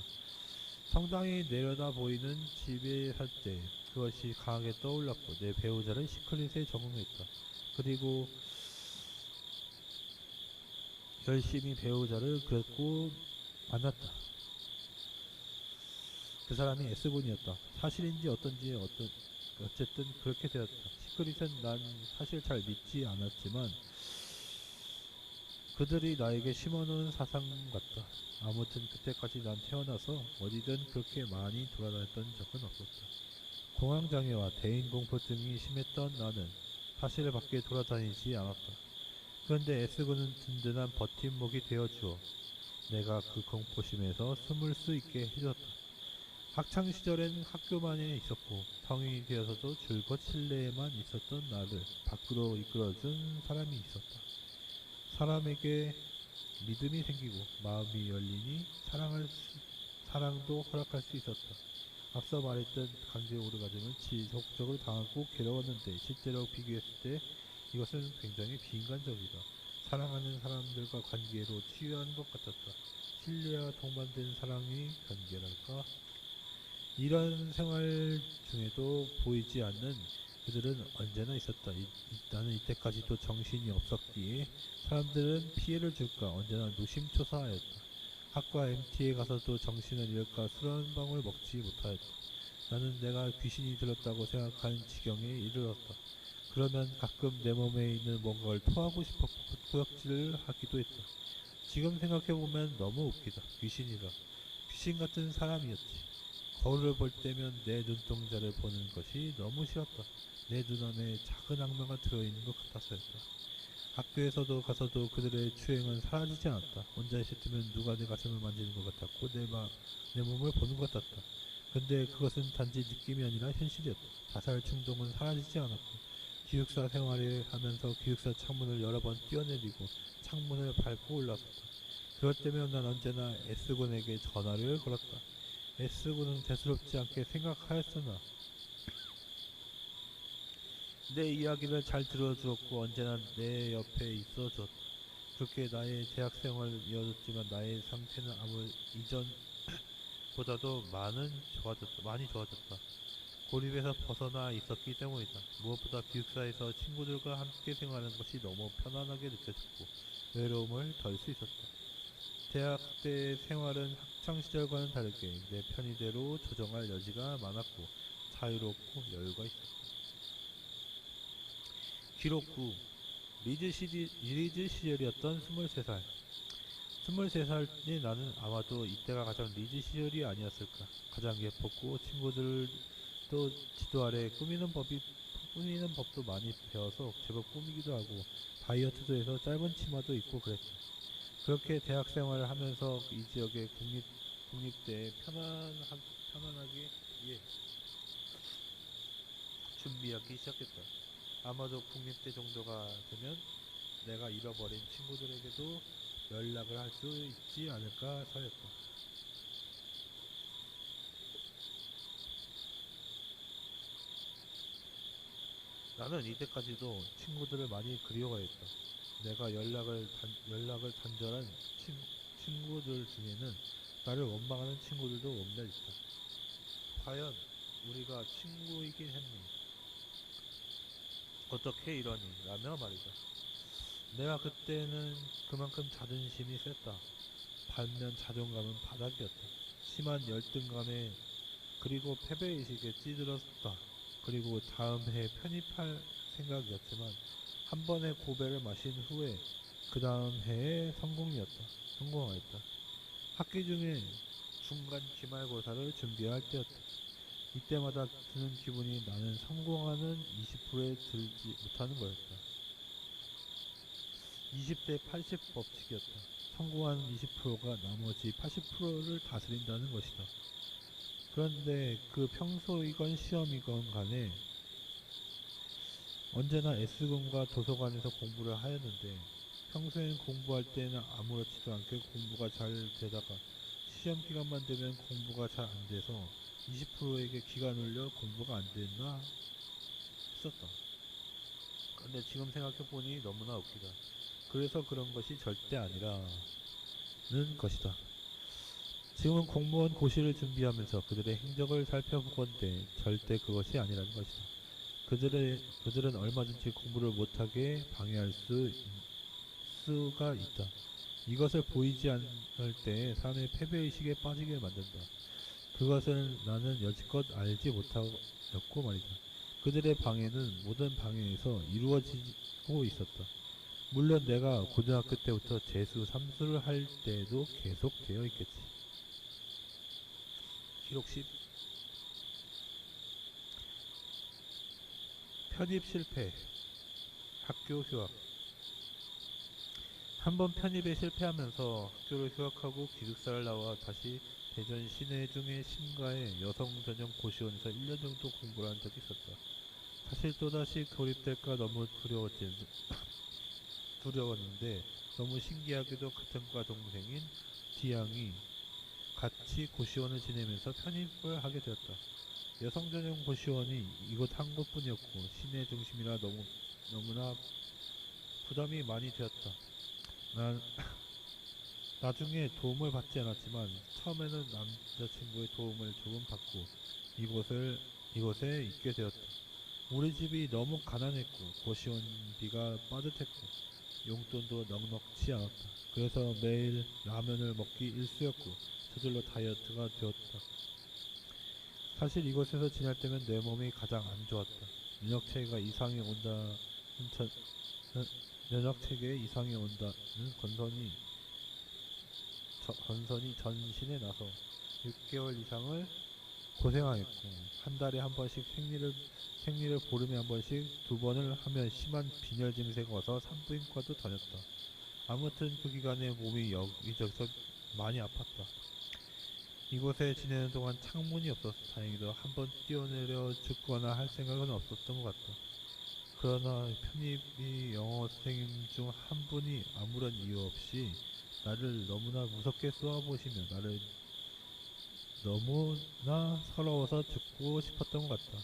성당이 내려다 보이는 집에 살 때 그것이 강하게 떠올랐고 내 배우자를 시크릿에 적응했다. 그리고 열심히 배우자를 그렸고 만났다. 그 사람이 S군이었다. 사실인지 어쨌든 그렇게 되었다. 시크릿은 난 사실 잘 믿지 않았지만 그들이 나에게 심어놓은 사상 같다. 아무튼 그때까지 난 태어나서 어디든 그렇게 많이 돌아다녔던 적은 없었다. 공황장애와 대인공포증이 심했던 나는 사실 밖에 돌아다니지 않았다. 그런데 S군은 든든한 버팀목이 되어주어 내가 그 공포심에서 숨을 수 있게 해줬다. 학창시절엔 학교만에 있었고 성인이 되어서도 줄곧 실내에만 있었던 나를 밖으로 이끌어준 사람이 있었다. 사람에게 믿음이 생기고 마음이 열리니 사랑도 허락할 수 있었다. 앞서 말했던 강제 오르가즘을 지속적으로 당하고 괴로웠는데 실제로 비교했을 때 이것은 굉장히 비인간적이다. 사랑하는 사람들과 관계로 치유하는 것 같았다. 신뢰와 동반된 사랑이 관계랄까? 이런 생활 중에도 보이지 않는 그들은 언제나 있었다. 나는 이때까지도 정신이 없었기에 사람들은 피해를 줄까 언제나 노심초사하였다. 학과 MT에 가서도 정신을 잃을까 술 한 방울 먹지 못하였다. 나는 내가 귀신이 들었다고 생각하는 지경에 이르렀다. 그러면 가끔 내 몸에 있는 뭔가를 토하고 싶었고 구역질을 하기도 했다. 지금 생각해보면 너무 웃기다. 귀신이라. 귀신 같은 사람이었지. 거울을 볼 때면 내 눈동자를 보는 것이 너무 싫었다. 내 눈 안에 작은 악마가 들어있는 것 같았었다. 학교에서도 가서도 그들의 추행은 사라지지 않았다. 혼자 있으면 누가 내 가슴을 만지는 것 같았고 내 몸을 보는 것 같았다. 근데 그것은 단지 느낌이 아니라 현실이었다. 자살 충동은 사라지지 않았고 기숙사 생활을 하면서 기숙사 창문을 여러 번 뛰어내리고 창문을 밟고 올라섰다. 그럴 때면 난 언제나 S군에게 전화를 걸었다. S군은 대수롭지 않게 생각하였으나 내 이야기를 잘 들어주었고 언제나 내 옆에 있어 주었다. 그렇게 나의 대학생활을 이어졌지만 나의 상태는 아무 이전보다도 많이 좋아졌다. 고립에서 벗어나 있었기 때문이다. 무엇보다 기숙사에서 친구들과 함께 생활하는 것이 너무 편안하게 느껴졌고 외로움을 덜 수 있었다. 대학 때 생활은 학창시절과는 다르게 내 편의대로 조정할 여지가 많았고 자유롭고 여유가 있었다. 기록 후 리즈 시절이었던 23살. 23살의 나는 아마도 이때가 가장 리즈 시절이 아니었을까. 가장 예뻤고 친구들도 지도 아래 꾸미는 법도 많이 배워서 제법 꾸미기도 하고 다이어트도 해서 짧은 치마도 입고 그랬다. 그렇게 대학 생활을 하면서 이 지역의 국립대에 편안하게 예, 준비하기 시작했다. 아마도 국립대 정도가 되면 내가 잃어버린 친구들에게도 연락을 할 수 있지 않을까 하였다. 나는 이때까지도 친구들을 많이 그리워했다. 내가 연락을 단절한 친구들 중에는 나를 원망하는 친구들도 몇몇 있다. 과연 우리가 친구이긴 했니? 어떻게 이러니? 라며 말이다. 내가 그때는 그만큼 자존심이 셌다. 반면 자존감은 바닥이었다. 심한 열등감에 그리고 패배의식에 찌들었다. 그리고 다음 해에 편입할 생각이었지만 한 번의 고배를 마신 후에 그 다음 해에 성공하였다. 학기 중에 중간 기말고사를 준비할 때였다. 이때마다 드는 기분이 나는 성공하는 20%에 들지 못하는 거였다. 20대 80 법칙이었다. 성공하는 20%가 나머지 80%를 다스린다는 것이다. 그런데 그 평소이건 시험이건 간에 언제나 S군과 도서관에서 공부를 하였는데 평소엔 공부할 때는 아무렇지도 않게 공부가 잘 되다가 시험 기간만 되면 공부가 잘 안 돼서 20%에게 기간 올려 공부가 안 됐나 했었다. 근데 지금 생각해보니 너무나 웃기다. 그래서 그런 것이 절대 아니라는 것이다. 지금은 공무원 고시를 준비하면서 그들의 행적을 살펴보건대 절대 그것이 아니라는 것이다. 그들은 얼마든지 공부를 못하게 방해할 수가 있다. 이것을 보이지 않을 때 사람의 패배의식에 빠지게 만든다. 그것을 나는 여지껏 알지 못하였고 말이다. 그들의 방해는 모든 방해에서 이루어지고 있었다. 물론 내가 고등학교 때부터 재수, 삼수를 할 때에도 계속 되어 있겠지. 기록 10. 편입 실패. 학교 휴학. 한 번 편입에 실패하면서 학교를 휴학하고 기숙사를 나와 다시 대전 시내 중의 신가의 여성 전용 고시원에서 1년 정도 공부를 한 적이 있었다. 사실 또다시 고립될까 너무 두려웠는데 너무 신기하게도 같은 과 동생인 지양이 같이 고시원을 지내면서 편입을 하게 되었다. 여성 전용 고시원이 이곳 한 곳뿐이었고 시내 중심이라 너무나 부담이 많이 되었다. 난 나중에 도움을 받지 않았지만 처음에는 남자친구의 도움을 조금 받고 이곳에 있게 되었다. 우리 집이 너무 가난했고 고시원비가 빠듯했고 용돈도 넉넉치 않았다. 그래서 매일 라면을 먹기 일쑤였고 저절로 다이어트가 되었다. 사실 이곳에서 지낼 때면 내 몸이 가장 안 좋았다. 면역체계가 이상이 온다는 전, 면역체계에 이상이 온다는 건선이 전신에 나서 6개월 이상을 고생하였고 한 달에 한 번씩 생리를 보름에 한 번씩 2번을 하면 심한 빈혈 증세가 와서 산부인과도 다녔다. 아무튼 그 기간에 몸이 여기저기서 많이 아팠다. 이곳에 지내는 동안 창문이 없어서 다행히도 한 번 뛰어내려 죽거나 할 생각은 없었던 것 같다. 그러나 편입이 영어 선생님 중 한 분이 아무런 이유 없이 나를 너무나 무섭게 쏘아보시며 나를 너무나 서러워서 죽고 싶었던 것 같다.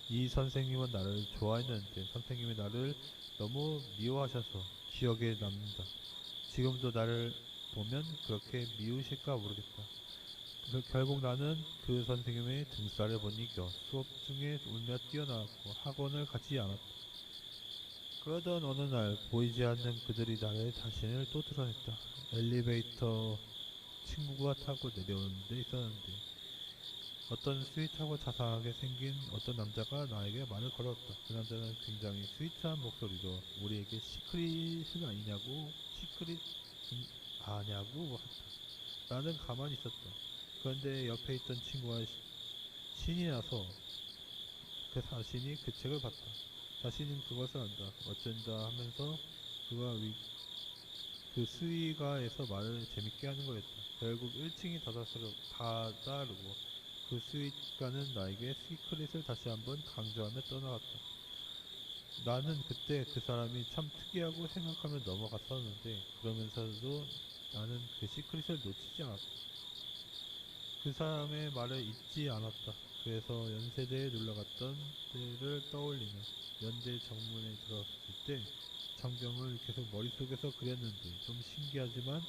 이 선생님은 나를 좋아했는데 선생님이 나를 너무 미워하셔서 기억에 남는다. 지금도 나를 보면 그렇게 미우실까 모르겠다. 결국 나는 그 선생님의 등살을 못 이겨 수업 중에 울며 뛰어나왔고 학원을 가지 않았다. 그러던 어느 날 보이지 않는 그들이 나의 자신을 또 드러냈다. 엘리베이터 친구가 타고 내려오는 데 있었는데 어떤 스윗하고 자상하게 생긴 어떤 남자가 나에게 말을 걸었다. 그 남자는 굉장히 스윗한 목소리로 우리에게 시크릿은 아냐고 했다. 나는 가만히 있었다. 그런데 옆에 있던 친구가 신이 나서 그 자신이 그 책을 봤다. 자신은 그것을 안다. 어쩐다 하면서 그가 그 수위가에서 말을 재밌게 하는 거였다. 결국 1층이 다다르고 그 수위가는 나에게 시크릿을 다시 한번 강조하며 떠나갔다. 나는 그때 그 사람이 참 특이하고 생각하며 넘어갔었는데 그러면서도 나는 그 시크릿을 놓치지 않았다. 그 사람의 말을 잊지 않았다. 그래서 연세대에 놀러갔던 때를 떠올리며 연대 정문에 들어갔을 때 장경을 계속 머릿속에서 그렸는데 좀 신기하지만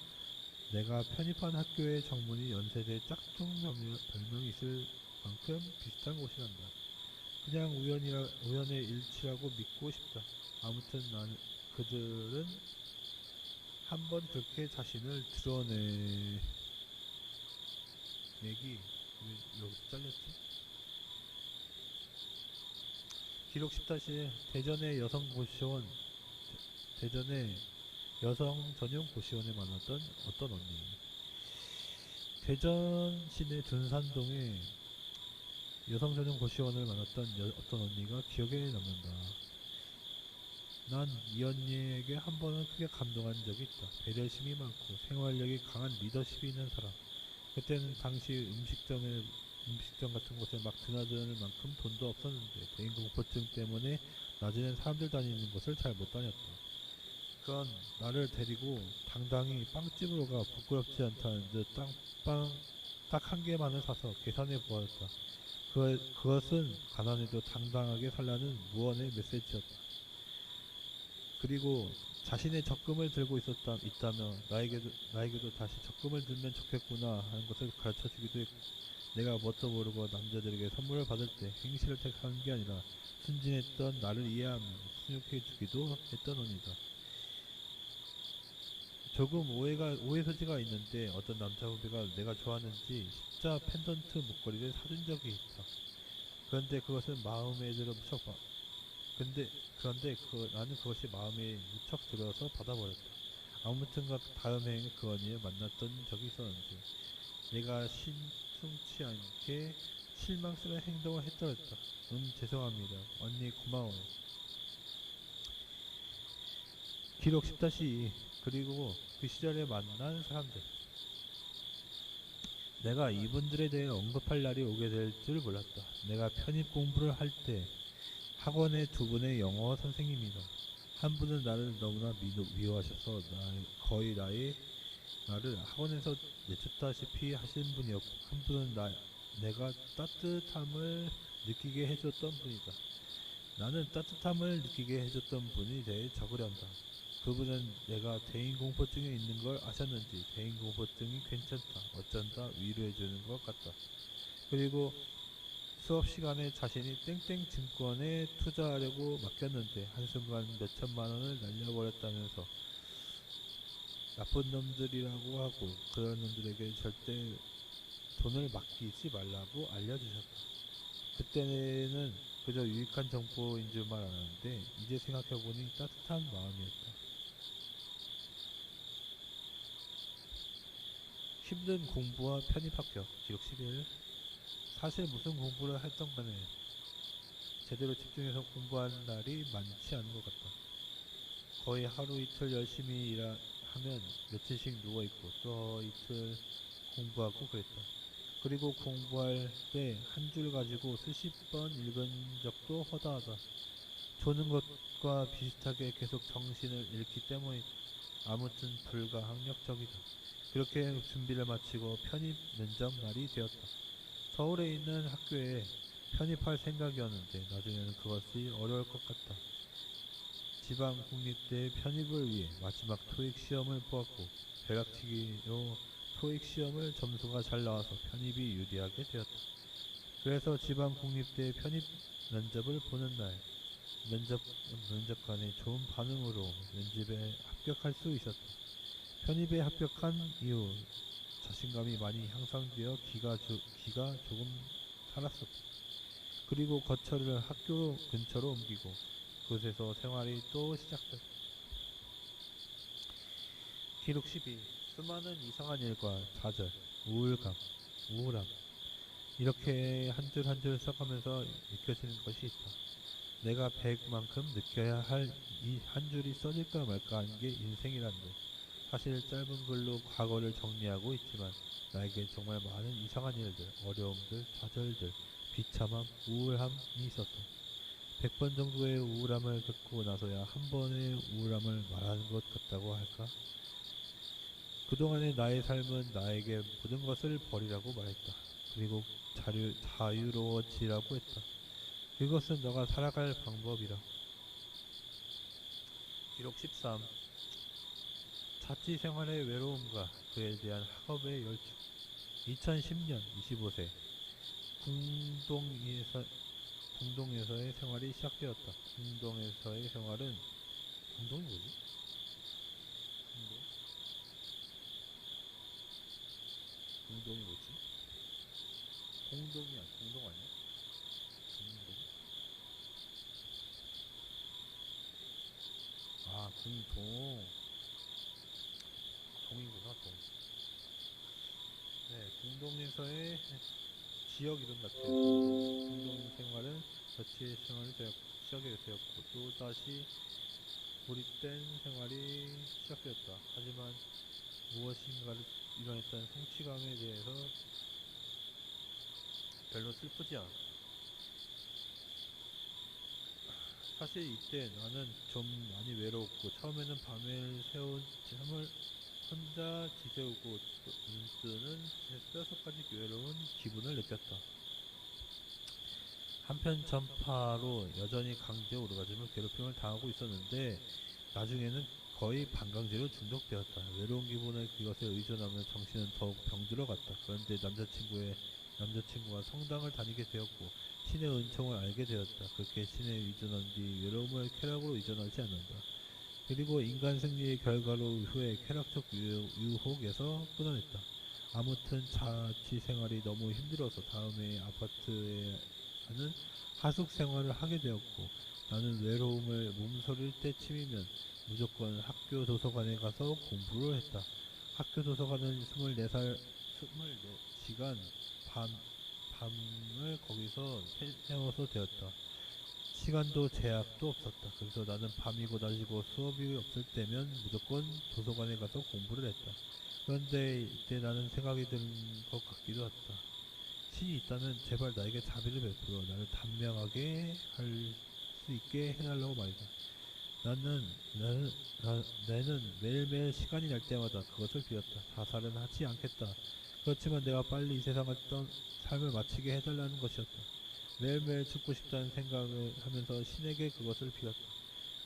내가 편입한 학교의 정문이 연세대 짝퉁 별명이 있을 만큼 비슷한 곳이란다. 그냥 우연의 일치라고 믿고 싶다. 아무튼 그들은 한번 그렇게 자신을 드러내. 맥이 왜 여기서 잘렸지? 기록 10-1 대전의 여성 고시원 대전의 여성 전용 고시원에 만났던 어떤 언니. 대전 시내 둔산동에 여성 전용 고시원을 만났던 어떤 언니가 기억에 남는다. 난 이 언니에게 한 번은 크게 감동한 적이 있다. 배려심이 많고 생활력이 강한 리더십이 있는 사람. 그때는 당시 음식점 같은 곳에 막 드나들 만큼 돈도 없었는데 대인공포증 때문에 낮에는 사람들 다니는 곳을 잘 못 다녔다. 그건 나를 데리고 당당히 빵집으로 가 부끄럽지 않다는 듯 딱 한 개만을 사서 계산해 보았다. 그것은 가난해도 당당하게 살라는 무언의 메시지였다. 그리고 자신의 적금을 들고 있다며 나에게도 다시 적금을 들면 좋겠구나 하는 것을 가르쳐 주기도 했고, 내가 뭣도 모르고 남자들에게 선물을 받을 때 행실을 택하는 게 아니라 순진했던 나를 이해하며 훈육해 주기도 했던 언니다. 조금 오해 소지가 있는데 어떤 남자 후배가 내가 좋아하는지 십자 펜던트 목걸이를 사준 적이 있다. 그런데 그것은 마음에 들어 나는 그것이 마음에 무척 들어서 받아버렸다. 아무튼 다음 해에 그 언니를 만났던 적이 있었는데 내가 심심치 않게 실망스러운 행동을 했더랬다. 죄송합니다. 언니 고마워요. 기록 10-2 그리고 그 시절에 만난 사람들. 내가 이분들에 대해 언급할 날이 오게 될 줄 몰랐다. 내가 편입 공부를 할 때 학원의 두 분의 영어 선생님이다. 한 분은 나를 너무나 미워하셔서 나를 학원에서 내쫓다시피 하신 분이었고, 한 분은 내가 따뜻함을 느끼게 해줬던 분이다. 나는 따뜻함을 느끼게 해줬던 분이 대해 적으련다. 그분은 내가 대인공포증에 있는 걸 아셨는지 대인공포증이 괜찮다, 어쩐다 위로해주는 것 같다. 그리고 수업 시간에 자신이 땡땡 증권에 투자하려고 맡겼는데 한순간 몇천만 원을 날려버렸다면서 나쁜 놈들이라고 하고 그런 놈들에게 절대 돈을 맡기지 말라고 알려주셨다. 그때는 그저 유익한 정보인 줄만 알았는데 이제 생각해보니 따뜻한 마음이었다. 힘든 공부와 편입 합격. 기록 11. 사실 무슨 공부를 했던 간에 제대로 집중해서 공부하는 날이 많지 않은 것 같다. 거의 하루 이틀 열심히 하면 며칠씩 누워있고 또 이틀 공부하고 그랬다. 그리고 공부할 때 한 줄 가지고 수십 번 읽은 적도 허다하다. 조는 것과 비슷하게 계속 정신을 잃기 때문이다. 아무튼 불가항력적이다. 그렇게 준비를 마치고 편입 면접 날이 되었다. 서울에 있는 학교에 편입할 생각이었는데 나중에는 그것이 어려울 것 같다. 지방 국립대 편입을 위해 마지막 토익 시험을 보았고 벼락치기로 토익 시험을 점수가 잘 나와서 편입이 유리하게 되었다. 그래서 지방 국립대 편입 면접을 보는 날 면접관의 좋은 반응으로 면접에 합격할 수 있었다. 편입에 합격한 이후 자신감이 많이 향상되어 기가 조금 살았었다. 그리고 거처를 학교 근처로 옮기고 그곳에서 생활이 또 시작됐다. 기록 12. 수많은 이상한 일과 좌절, 우울함 이렇게 한 줄 한 줄 써가면서 느껴지는 것이 있다. 내가 100만큼 느껴야 할 이 한 줄이 써질까 말까 하는 게 인생이란데 사실 짧은 글로 과거를 정리하고 있지만 나에게 정말 많은 이상한 일들, 어려움들, 좌절들, 비참함, 우울함이 있었다. 100번 정도의 우울함을 겪고 나서야 한 번의 우울함을 말하는 것 같다고 할까? 그동안의 나의 삶은 나에게 모든 것을 버리라고 말했다. 그리고 자유로워지라고 했다. 그것은 너가 살아갈 방법이라. 기록 13. 자취 생활의 외로움과 그에 대한 학업의 열중. 2010년 25세 궁동에서의 생활이 시작되었다. 궁동에서의 생활은 궁동이 뭐지? 궁동? 동동 아니야? 동동? 아, 궁동. 동이구나, 동. 네, 공동에서의 지역 이름 같아요. 공동 생활은 자치의 생활이 시작이 되었고 또 다시 고립된 생활이 시작되었다. 하지만 무엇인가를 이뤄냈다는 성취감에 대해서 별로 슬프지 않았다. 사실 이때 나는 좀 많이 외로웠고 처음에는 밤을 새운 잠을 혼자 지새우고 눈 뜨는 뼛속까지 외로운 기분을 느꼈다. 한편 전파로 여전히 강제 오르가즘을 괴롭힘을 당하고 있었는데 나중에는 거의 반강제로 중독되었다. 외로운 기분에 그것에 의존하며 정신은 더욱 병들어갔다. 그런데 남자친구와 성당을 다니게 되었고 신의 은총을 알게 되었다. 그렇게 신에 의존한 뒤 외로움을 쾌락으로 의존하지 않는다. 그리고 인간 승리의 결과로 후에 쾌락적 유혹에서 끊어냈다. 아무튼 자취 생활이 너무 힘들어서 다음에 아파트에 하는 하숙 생활을 하게 되었고 나는 외로움을 몸서릴 때쯤이면 무조건 학교 도서관에 가서 공부를 했다. 학교 도서관은 24시간 밤을 거기서 세워서 되었다. 시간도 제약도 없었다. 그래서 나는 밤이고 낮이고 수업이 없을 때면 무조건 도서관에 가서 공부를 했다. 그런데 이때 나는 생각이 든 것 같기도 했다. 신이 있다면 제발 나에게 자비를 베풀어 나를 단명하게 할 수 있게 해달라고 말이다. 나는 매일매일 시간이 날 때마다 그것을 빌었다. 자살은 하지 않겠다. 그렇지만 내가 빨리 이 세상을 삶을 마치게 해달라는 것이었다. 매일매일 죽고 싶다는 생각을 하면서 신에게 그것을 빌었다.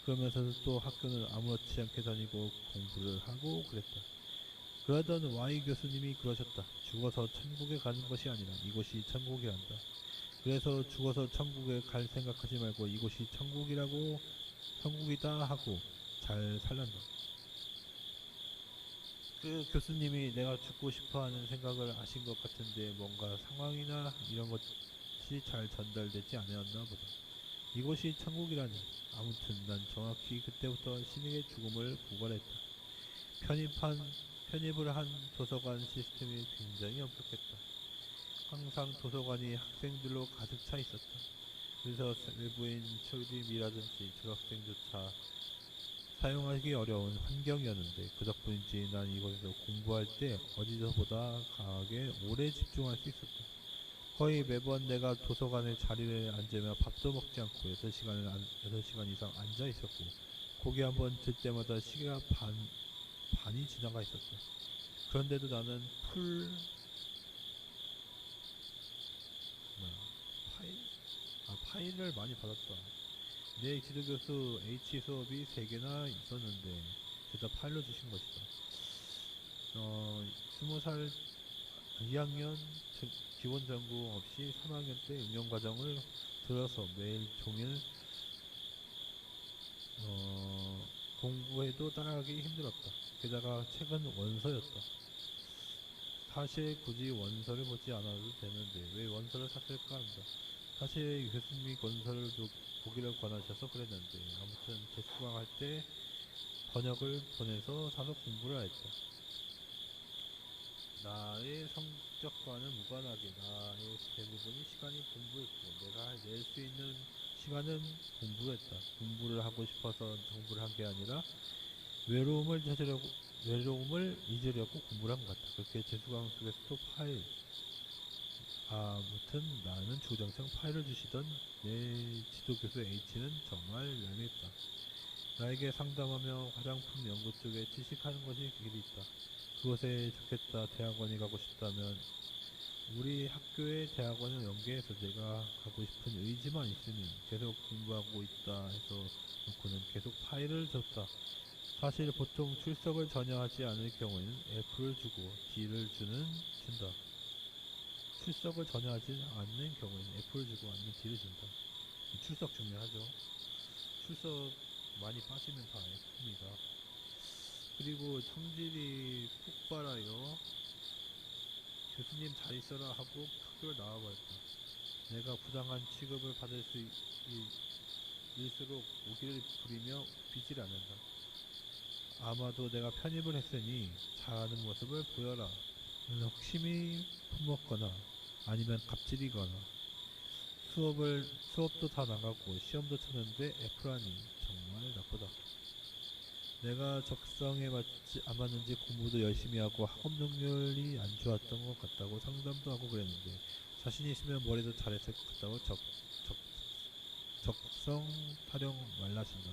그러면서도 또 학교는 아무렇지 않게 다니고 공부를 하고 그랬다. 그러던 Y 교수님이 그러셨다. 죽어서 천국에 가는 것이 아니라 이곳이 천국이란다. 그래서 죽어서 천국에 갈 생각하지 말고 이곳이 천국이다 하고 잘 살란다. 그 교수님이 내가 죽고 싶어 하는 생각을 아신 것 같은데 뭔가 상황이나 이런 것이 잘 전달되지 않았나 보다. 이곳이 천국이라니. 아무튼 난 정확히 그때부터 신에게 죽음을 구걸했다. 편입을 한 도서관 시스템이 굉장히 엄격했다. 항상 도서관이 학생들로 가득 차 있었다. 그래서 외부인 출입이라든지 졸업생조차 사용하기 어려운 환경이었는데 그 덕분인지 난 이곳에서 공부할 때 어디서보다 강하게 오래 집중할 수 있었다. 거의 매번 내가 도서관에 자리를 앉으며 밥도 먹지 않고 6시간 이상 앉아 있었고 고개 한번 들 때마다 시계가 반이 지나가 있었다. 그런데도 나는 뭐야, 파일을 많이 받았다. 내 지도교수 H 수업이 3개나 있었는데 죄다 파일로 주신 것이다. 20살 2학년 기본 전공 없이 3학년 때 응용과정을 들어서 매일 종일 공부해도 따라가기 힘들었다. 게다가 책은 원서였다. 사실 굳이 원서를 보지 않아도 되는데 왜 원서를 샀을까 합니다. 사실 교수님이 원서를 보기를 권하셔서 그랬는데 아무튼 재수강할 때 번역을 보내서 사서 공부를 했다. 나의 성적과는 무관하게 나의 대부분의 시간이 공부했고 내가 낼 수 있는 시간은 공부했다. 공부를 하고 싶어서 공부를 한 게 아니라 외로움을 잊으려고 공부를 한 것 같다. 그렇게 재수강 속에서 또 아무튼 나는 주구장창 파일을 주시던 내 지도교수 H는 정말 얄밉다. 나에게 상담하며 화장품 연구 쪽에 지식하는 것이 길이 있다. 그것에 좋겠다. 대학원에 가고 싶다면 우리 학교의 대학원을 연계해서 내가 가고 싶은 의지만 있으면 계속 공부하고 있다 해서 놓고는 계속 파일을 줬다. 사실 보통 출석을 전혀 하지 않을 경우에는 F를 주고 준다. 출석을 전혀 하지 않는 경우에는 F를 주고 아니면 D를 준다. 출석 중요하죠. 출석 많이 빠지면 다 F입니다. 그리고 성질이 폭발하여 교수님 잘 있어라 하고 학교를 나와버렸다. 내가 부당한 취급을 받을 수 일수록 오기를 부리며 빚을 않는다. 아마도 내가 편입을 했으니 잘하는 모습을 보여라. 욕심이 품었거나 아니면 갑질이거나 수업도 다 나가고 시험도 쳤는데 F라니 정말 나쁘다. 내가 적성에 맞지 안 맞는지 공부도 열심히 하고 학업 능률이 안 좋았던 것 같다고 상담도 하고 그랬는데 자신 있으면 머리도 잘했을 것 같다고 적성 타령 말라신다.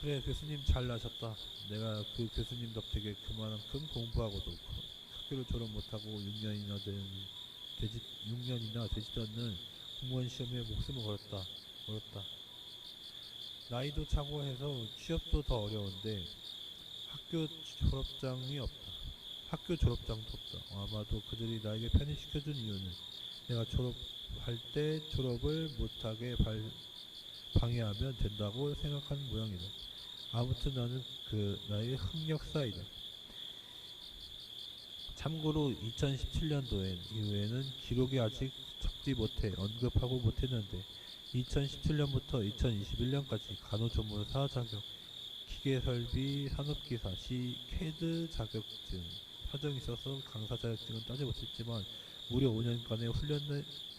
그래 교수님 잘나셨다. 내가 그 교수님 덕택에 그만큼 공부하고도 학교를 졸업 못하고 6년이나 되지도 않는 공무원 시험에 목숨을 걸었다. 나이도 차고 해서 취업도 더 어려운데 학교 졸업장도 없다. 아마도 그들이 나에게 편입시켜준 이유는 내가 졸업할 때 졸업을 못하게 방해하면 된다고 생각하는 모양이다. 아무튼 나는 나의 흑역사이다. 참고로 2017년도엔 이후에는 기록이 아직 적지 못해 언급하고 못했는데 2017년부터 2021년까지 간호조무사 자격, 기계설비 산업기사 시 캐드 자격증 사정이 있어서 강사 자격증은 따지 못했지만 무려 5년간의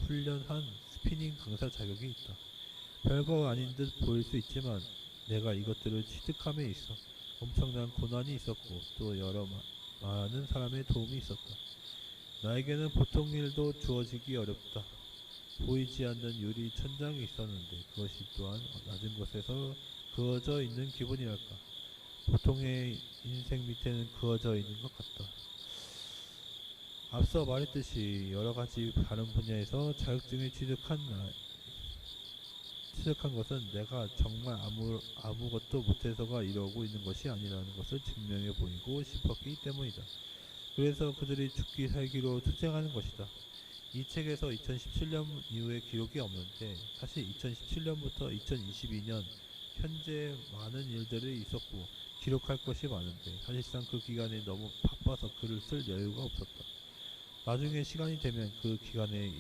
훈련한 스피닝 강사 자격이 있다. 별거 아닌 듯 보일 수 있지만 내가 이것들을 취득함에 있어 엄청난 고난이 있었고 또 여러 많은 사람의 도움이 있었다. 나에게는 보통 일도 주어지기 어렵다. 보이지 않는 유리 천장이 있었는데 그것이 또한 낮은 곳에서 그어져 있는 기분이랄까. 보통의 인생 밑에는 그어져 있는 것 같다. 앞서 말했듯이 여러가지 다른 분야에서 자격증을 취득한 것은 내가 정말 아무것도 못해서가 이러고 있는 것이 아니라는 것을 증명해 보이고 싶었기 때문이다. 그래서 그들이 죽기 살기로 투쟁하는 것이다. 이 책에서 2017년 이후의 기록이 없는데 사실 2017년부터 2022년 현재 많은 일들이 있었고 기록할 것이 많은데 사실상 그 기간에 너무 바빠서 글을 쓸 여유가 없었다. 나중에 시간이 되면 그 기간의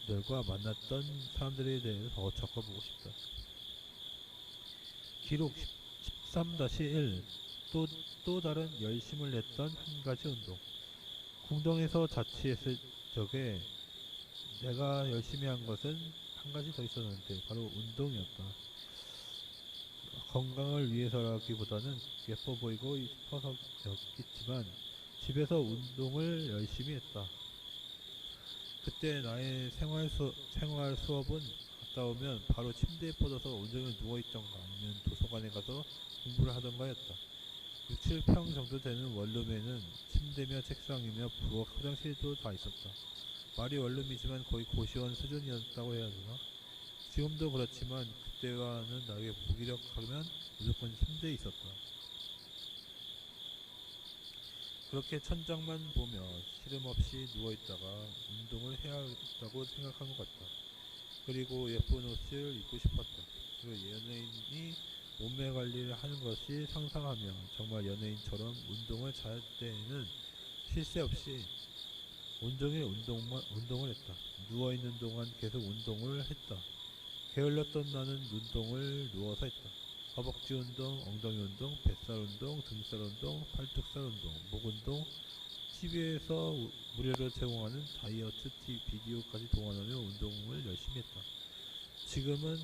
일들과 만났던 사람들에 대해서 더 적어보고 싶다. 기록 13-1 또 다른 열심을 냈던 한 가지 운동. 궁동에서 자취했을 적에 내가 열심히 한 것은 한 가지 더 있었는데 바로 운동이었다. 건강을 위해서라기보다는 예뻐 보이고 싶어서였겠지만 집에서 운동을 열심히 했다. 그때 나의 생활 수업은 갔다 오면 바로 침대에 뻗어서 온종일 누워있던가 아니면 도서관에 가서 공부를 하던가였다. 6-7평 정도 되는 원룸에는 침대며 책상이며 부엌 화장실도 다 있었다. 말이 원룸이지만 거의 고시원 수준이었다고 해야 되나? 지금도 그렇지만 그때와는 나에게 무기력하면 무조건 침대에 있었다. 그렇게 천장만 보며 시름없이 누워있다가 운동을 해야겠다고 생각한 것 같다. 그리고 예쁜 옷을 입고 싶었다. 그리고 연예인이 몸매 관리를 하는 것이 상상하며 정말 연예인처럼 운동을 잘할 때에는 쉴 새 없이 온종일 운동을 했다. 누워있는 동안 계속 운동을 했다. 게을렀던 나는 운동을 누워서 했다. 허벅지 운동, 엉덩이 운동, 뱃살 운동, 등살 운동, 팔뚝살 운동, 목 운동, TV에서 무료로 제공하는 다이어트 비디오까지 동원하며 운동을 열심히 했다. 지금은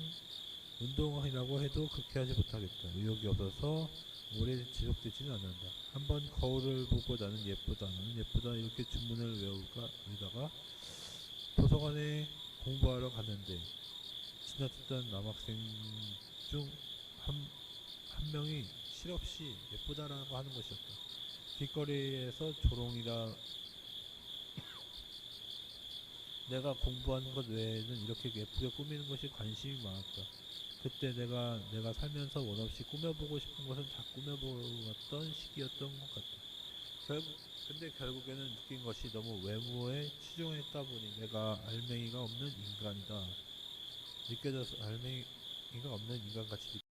운동이라고 해도 그렇게 하지 못하겠다. 의욕이 없어서 오래 지속되지는 않는다. 한번 거울을 보고 나는 예쁘다 이렇게 주문을 외우다가 도서관에 공부하러 갔는데 지나쳤던 남학생 중 한 명이 실없이 예쁘다라고 하는 것이었다. 길거리에서 조롱이라 내가 공부한 것 외에는 이렇게 예쁘게 꾸미는 것이 관심이 많았다. 그때 내가 살면서 원 없이 꾸며보고 싶은 것은 다 꾸며보았던 시기였던 것 같다. 근데 결국에는 느낀 것이 너무 외모에 치중했다 보니 내가 알맹이가 없는 인간이다. 알맹이가 없는 인간같이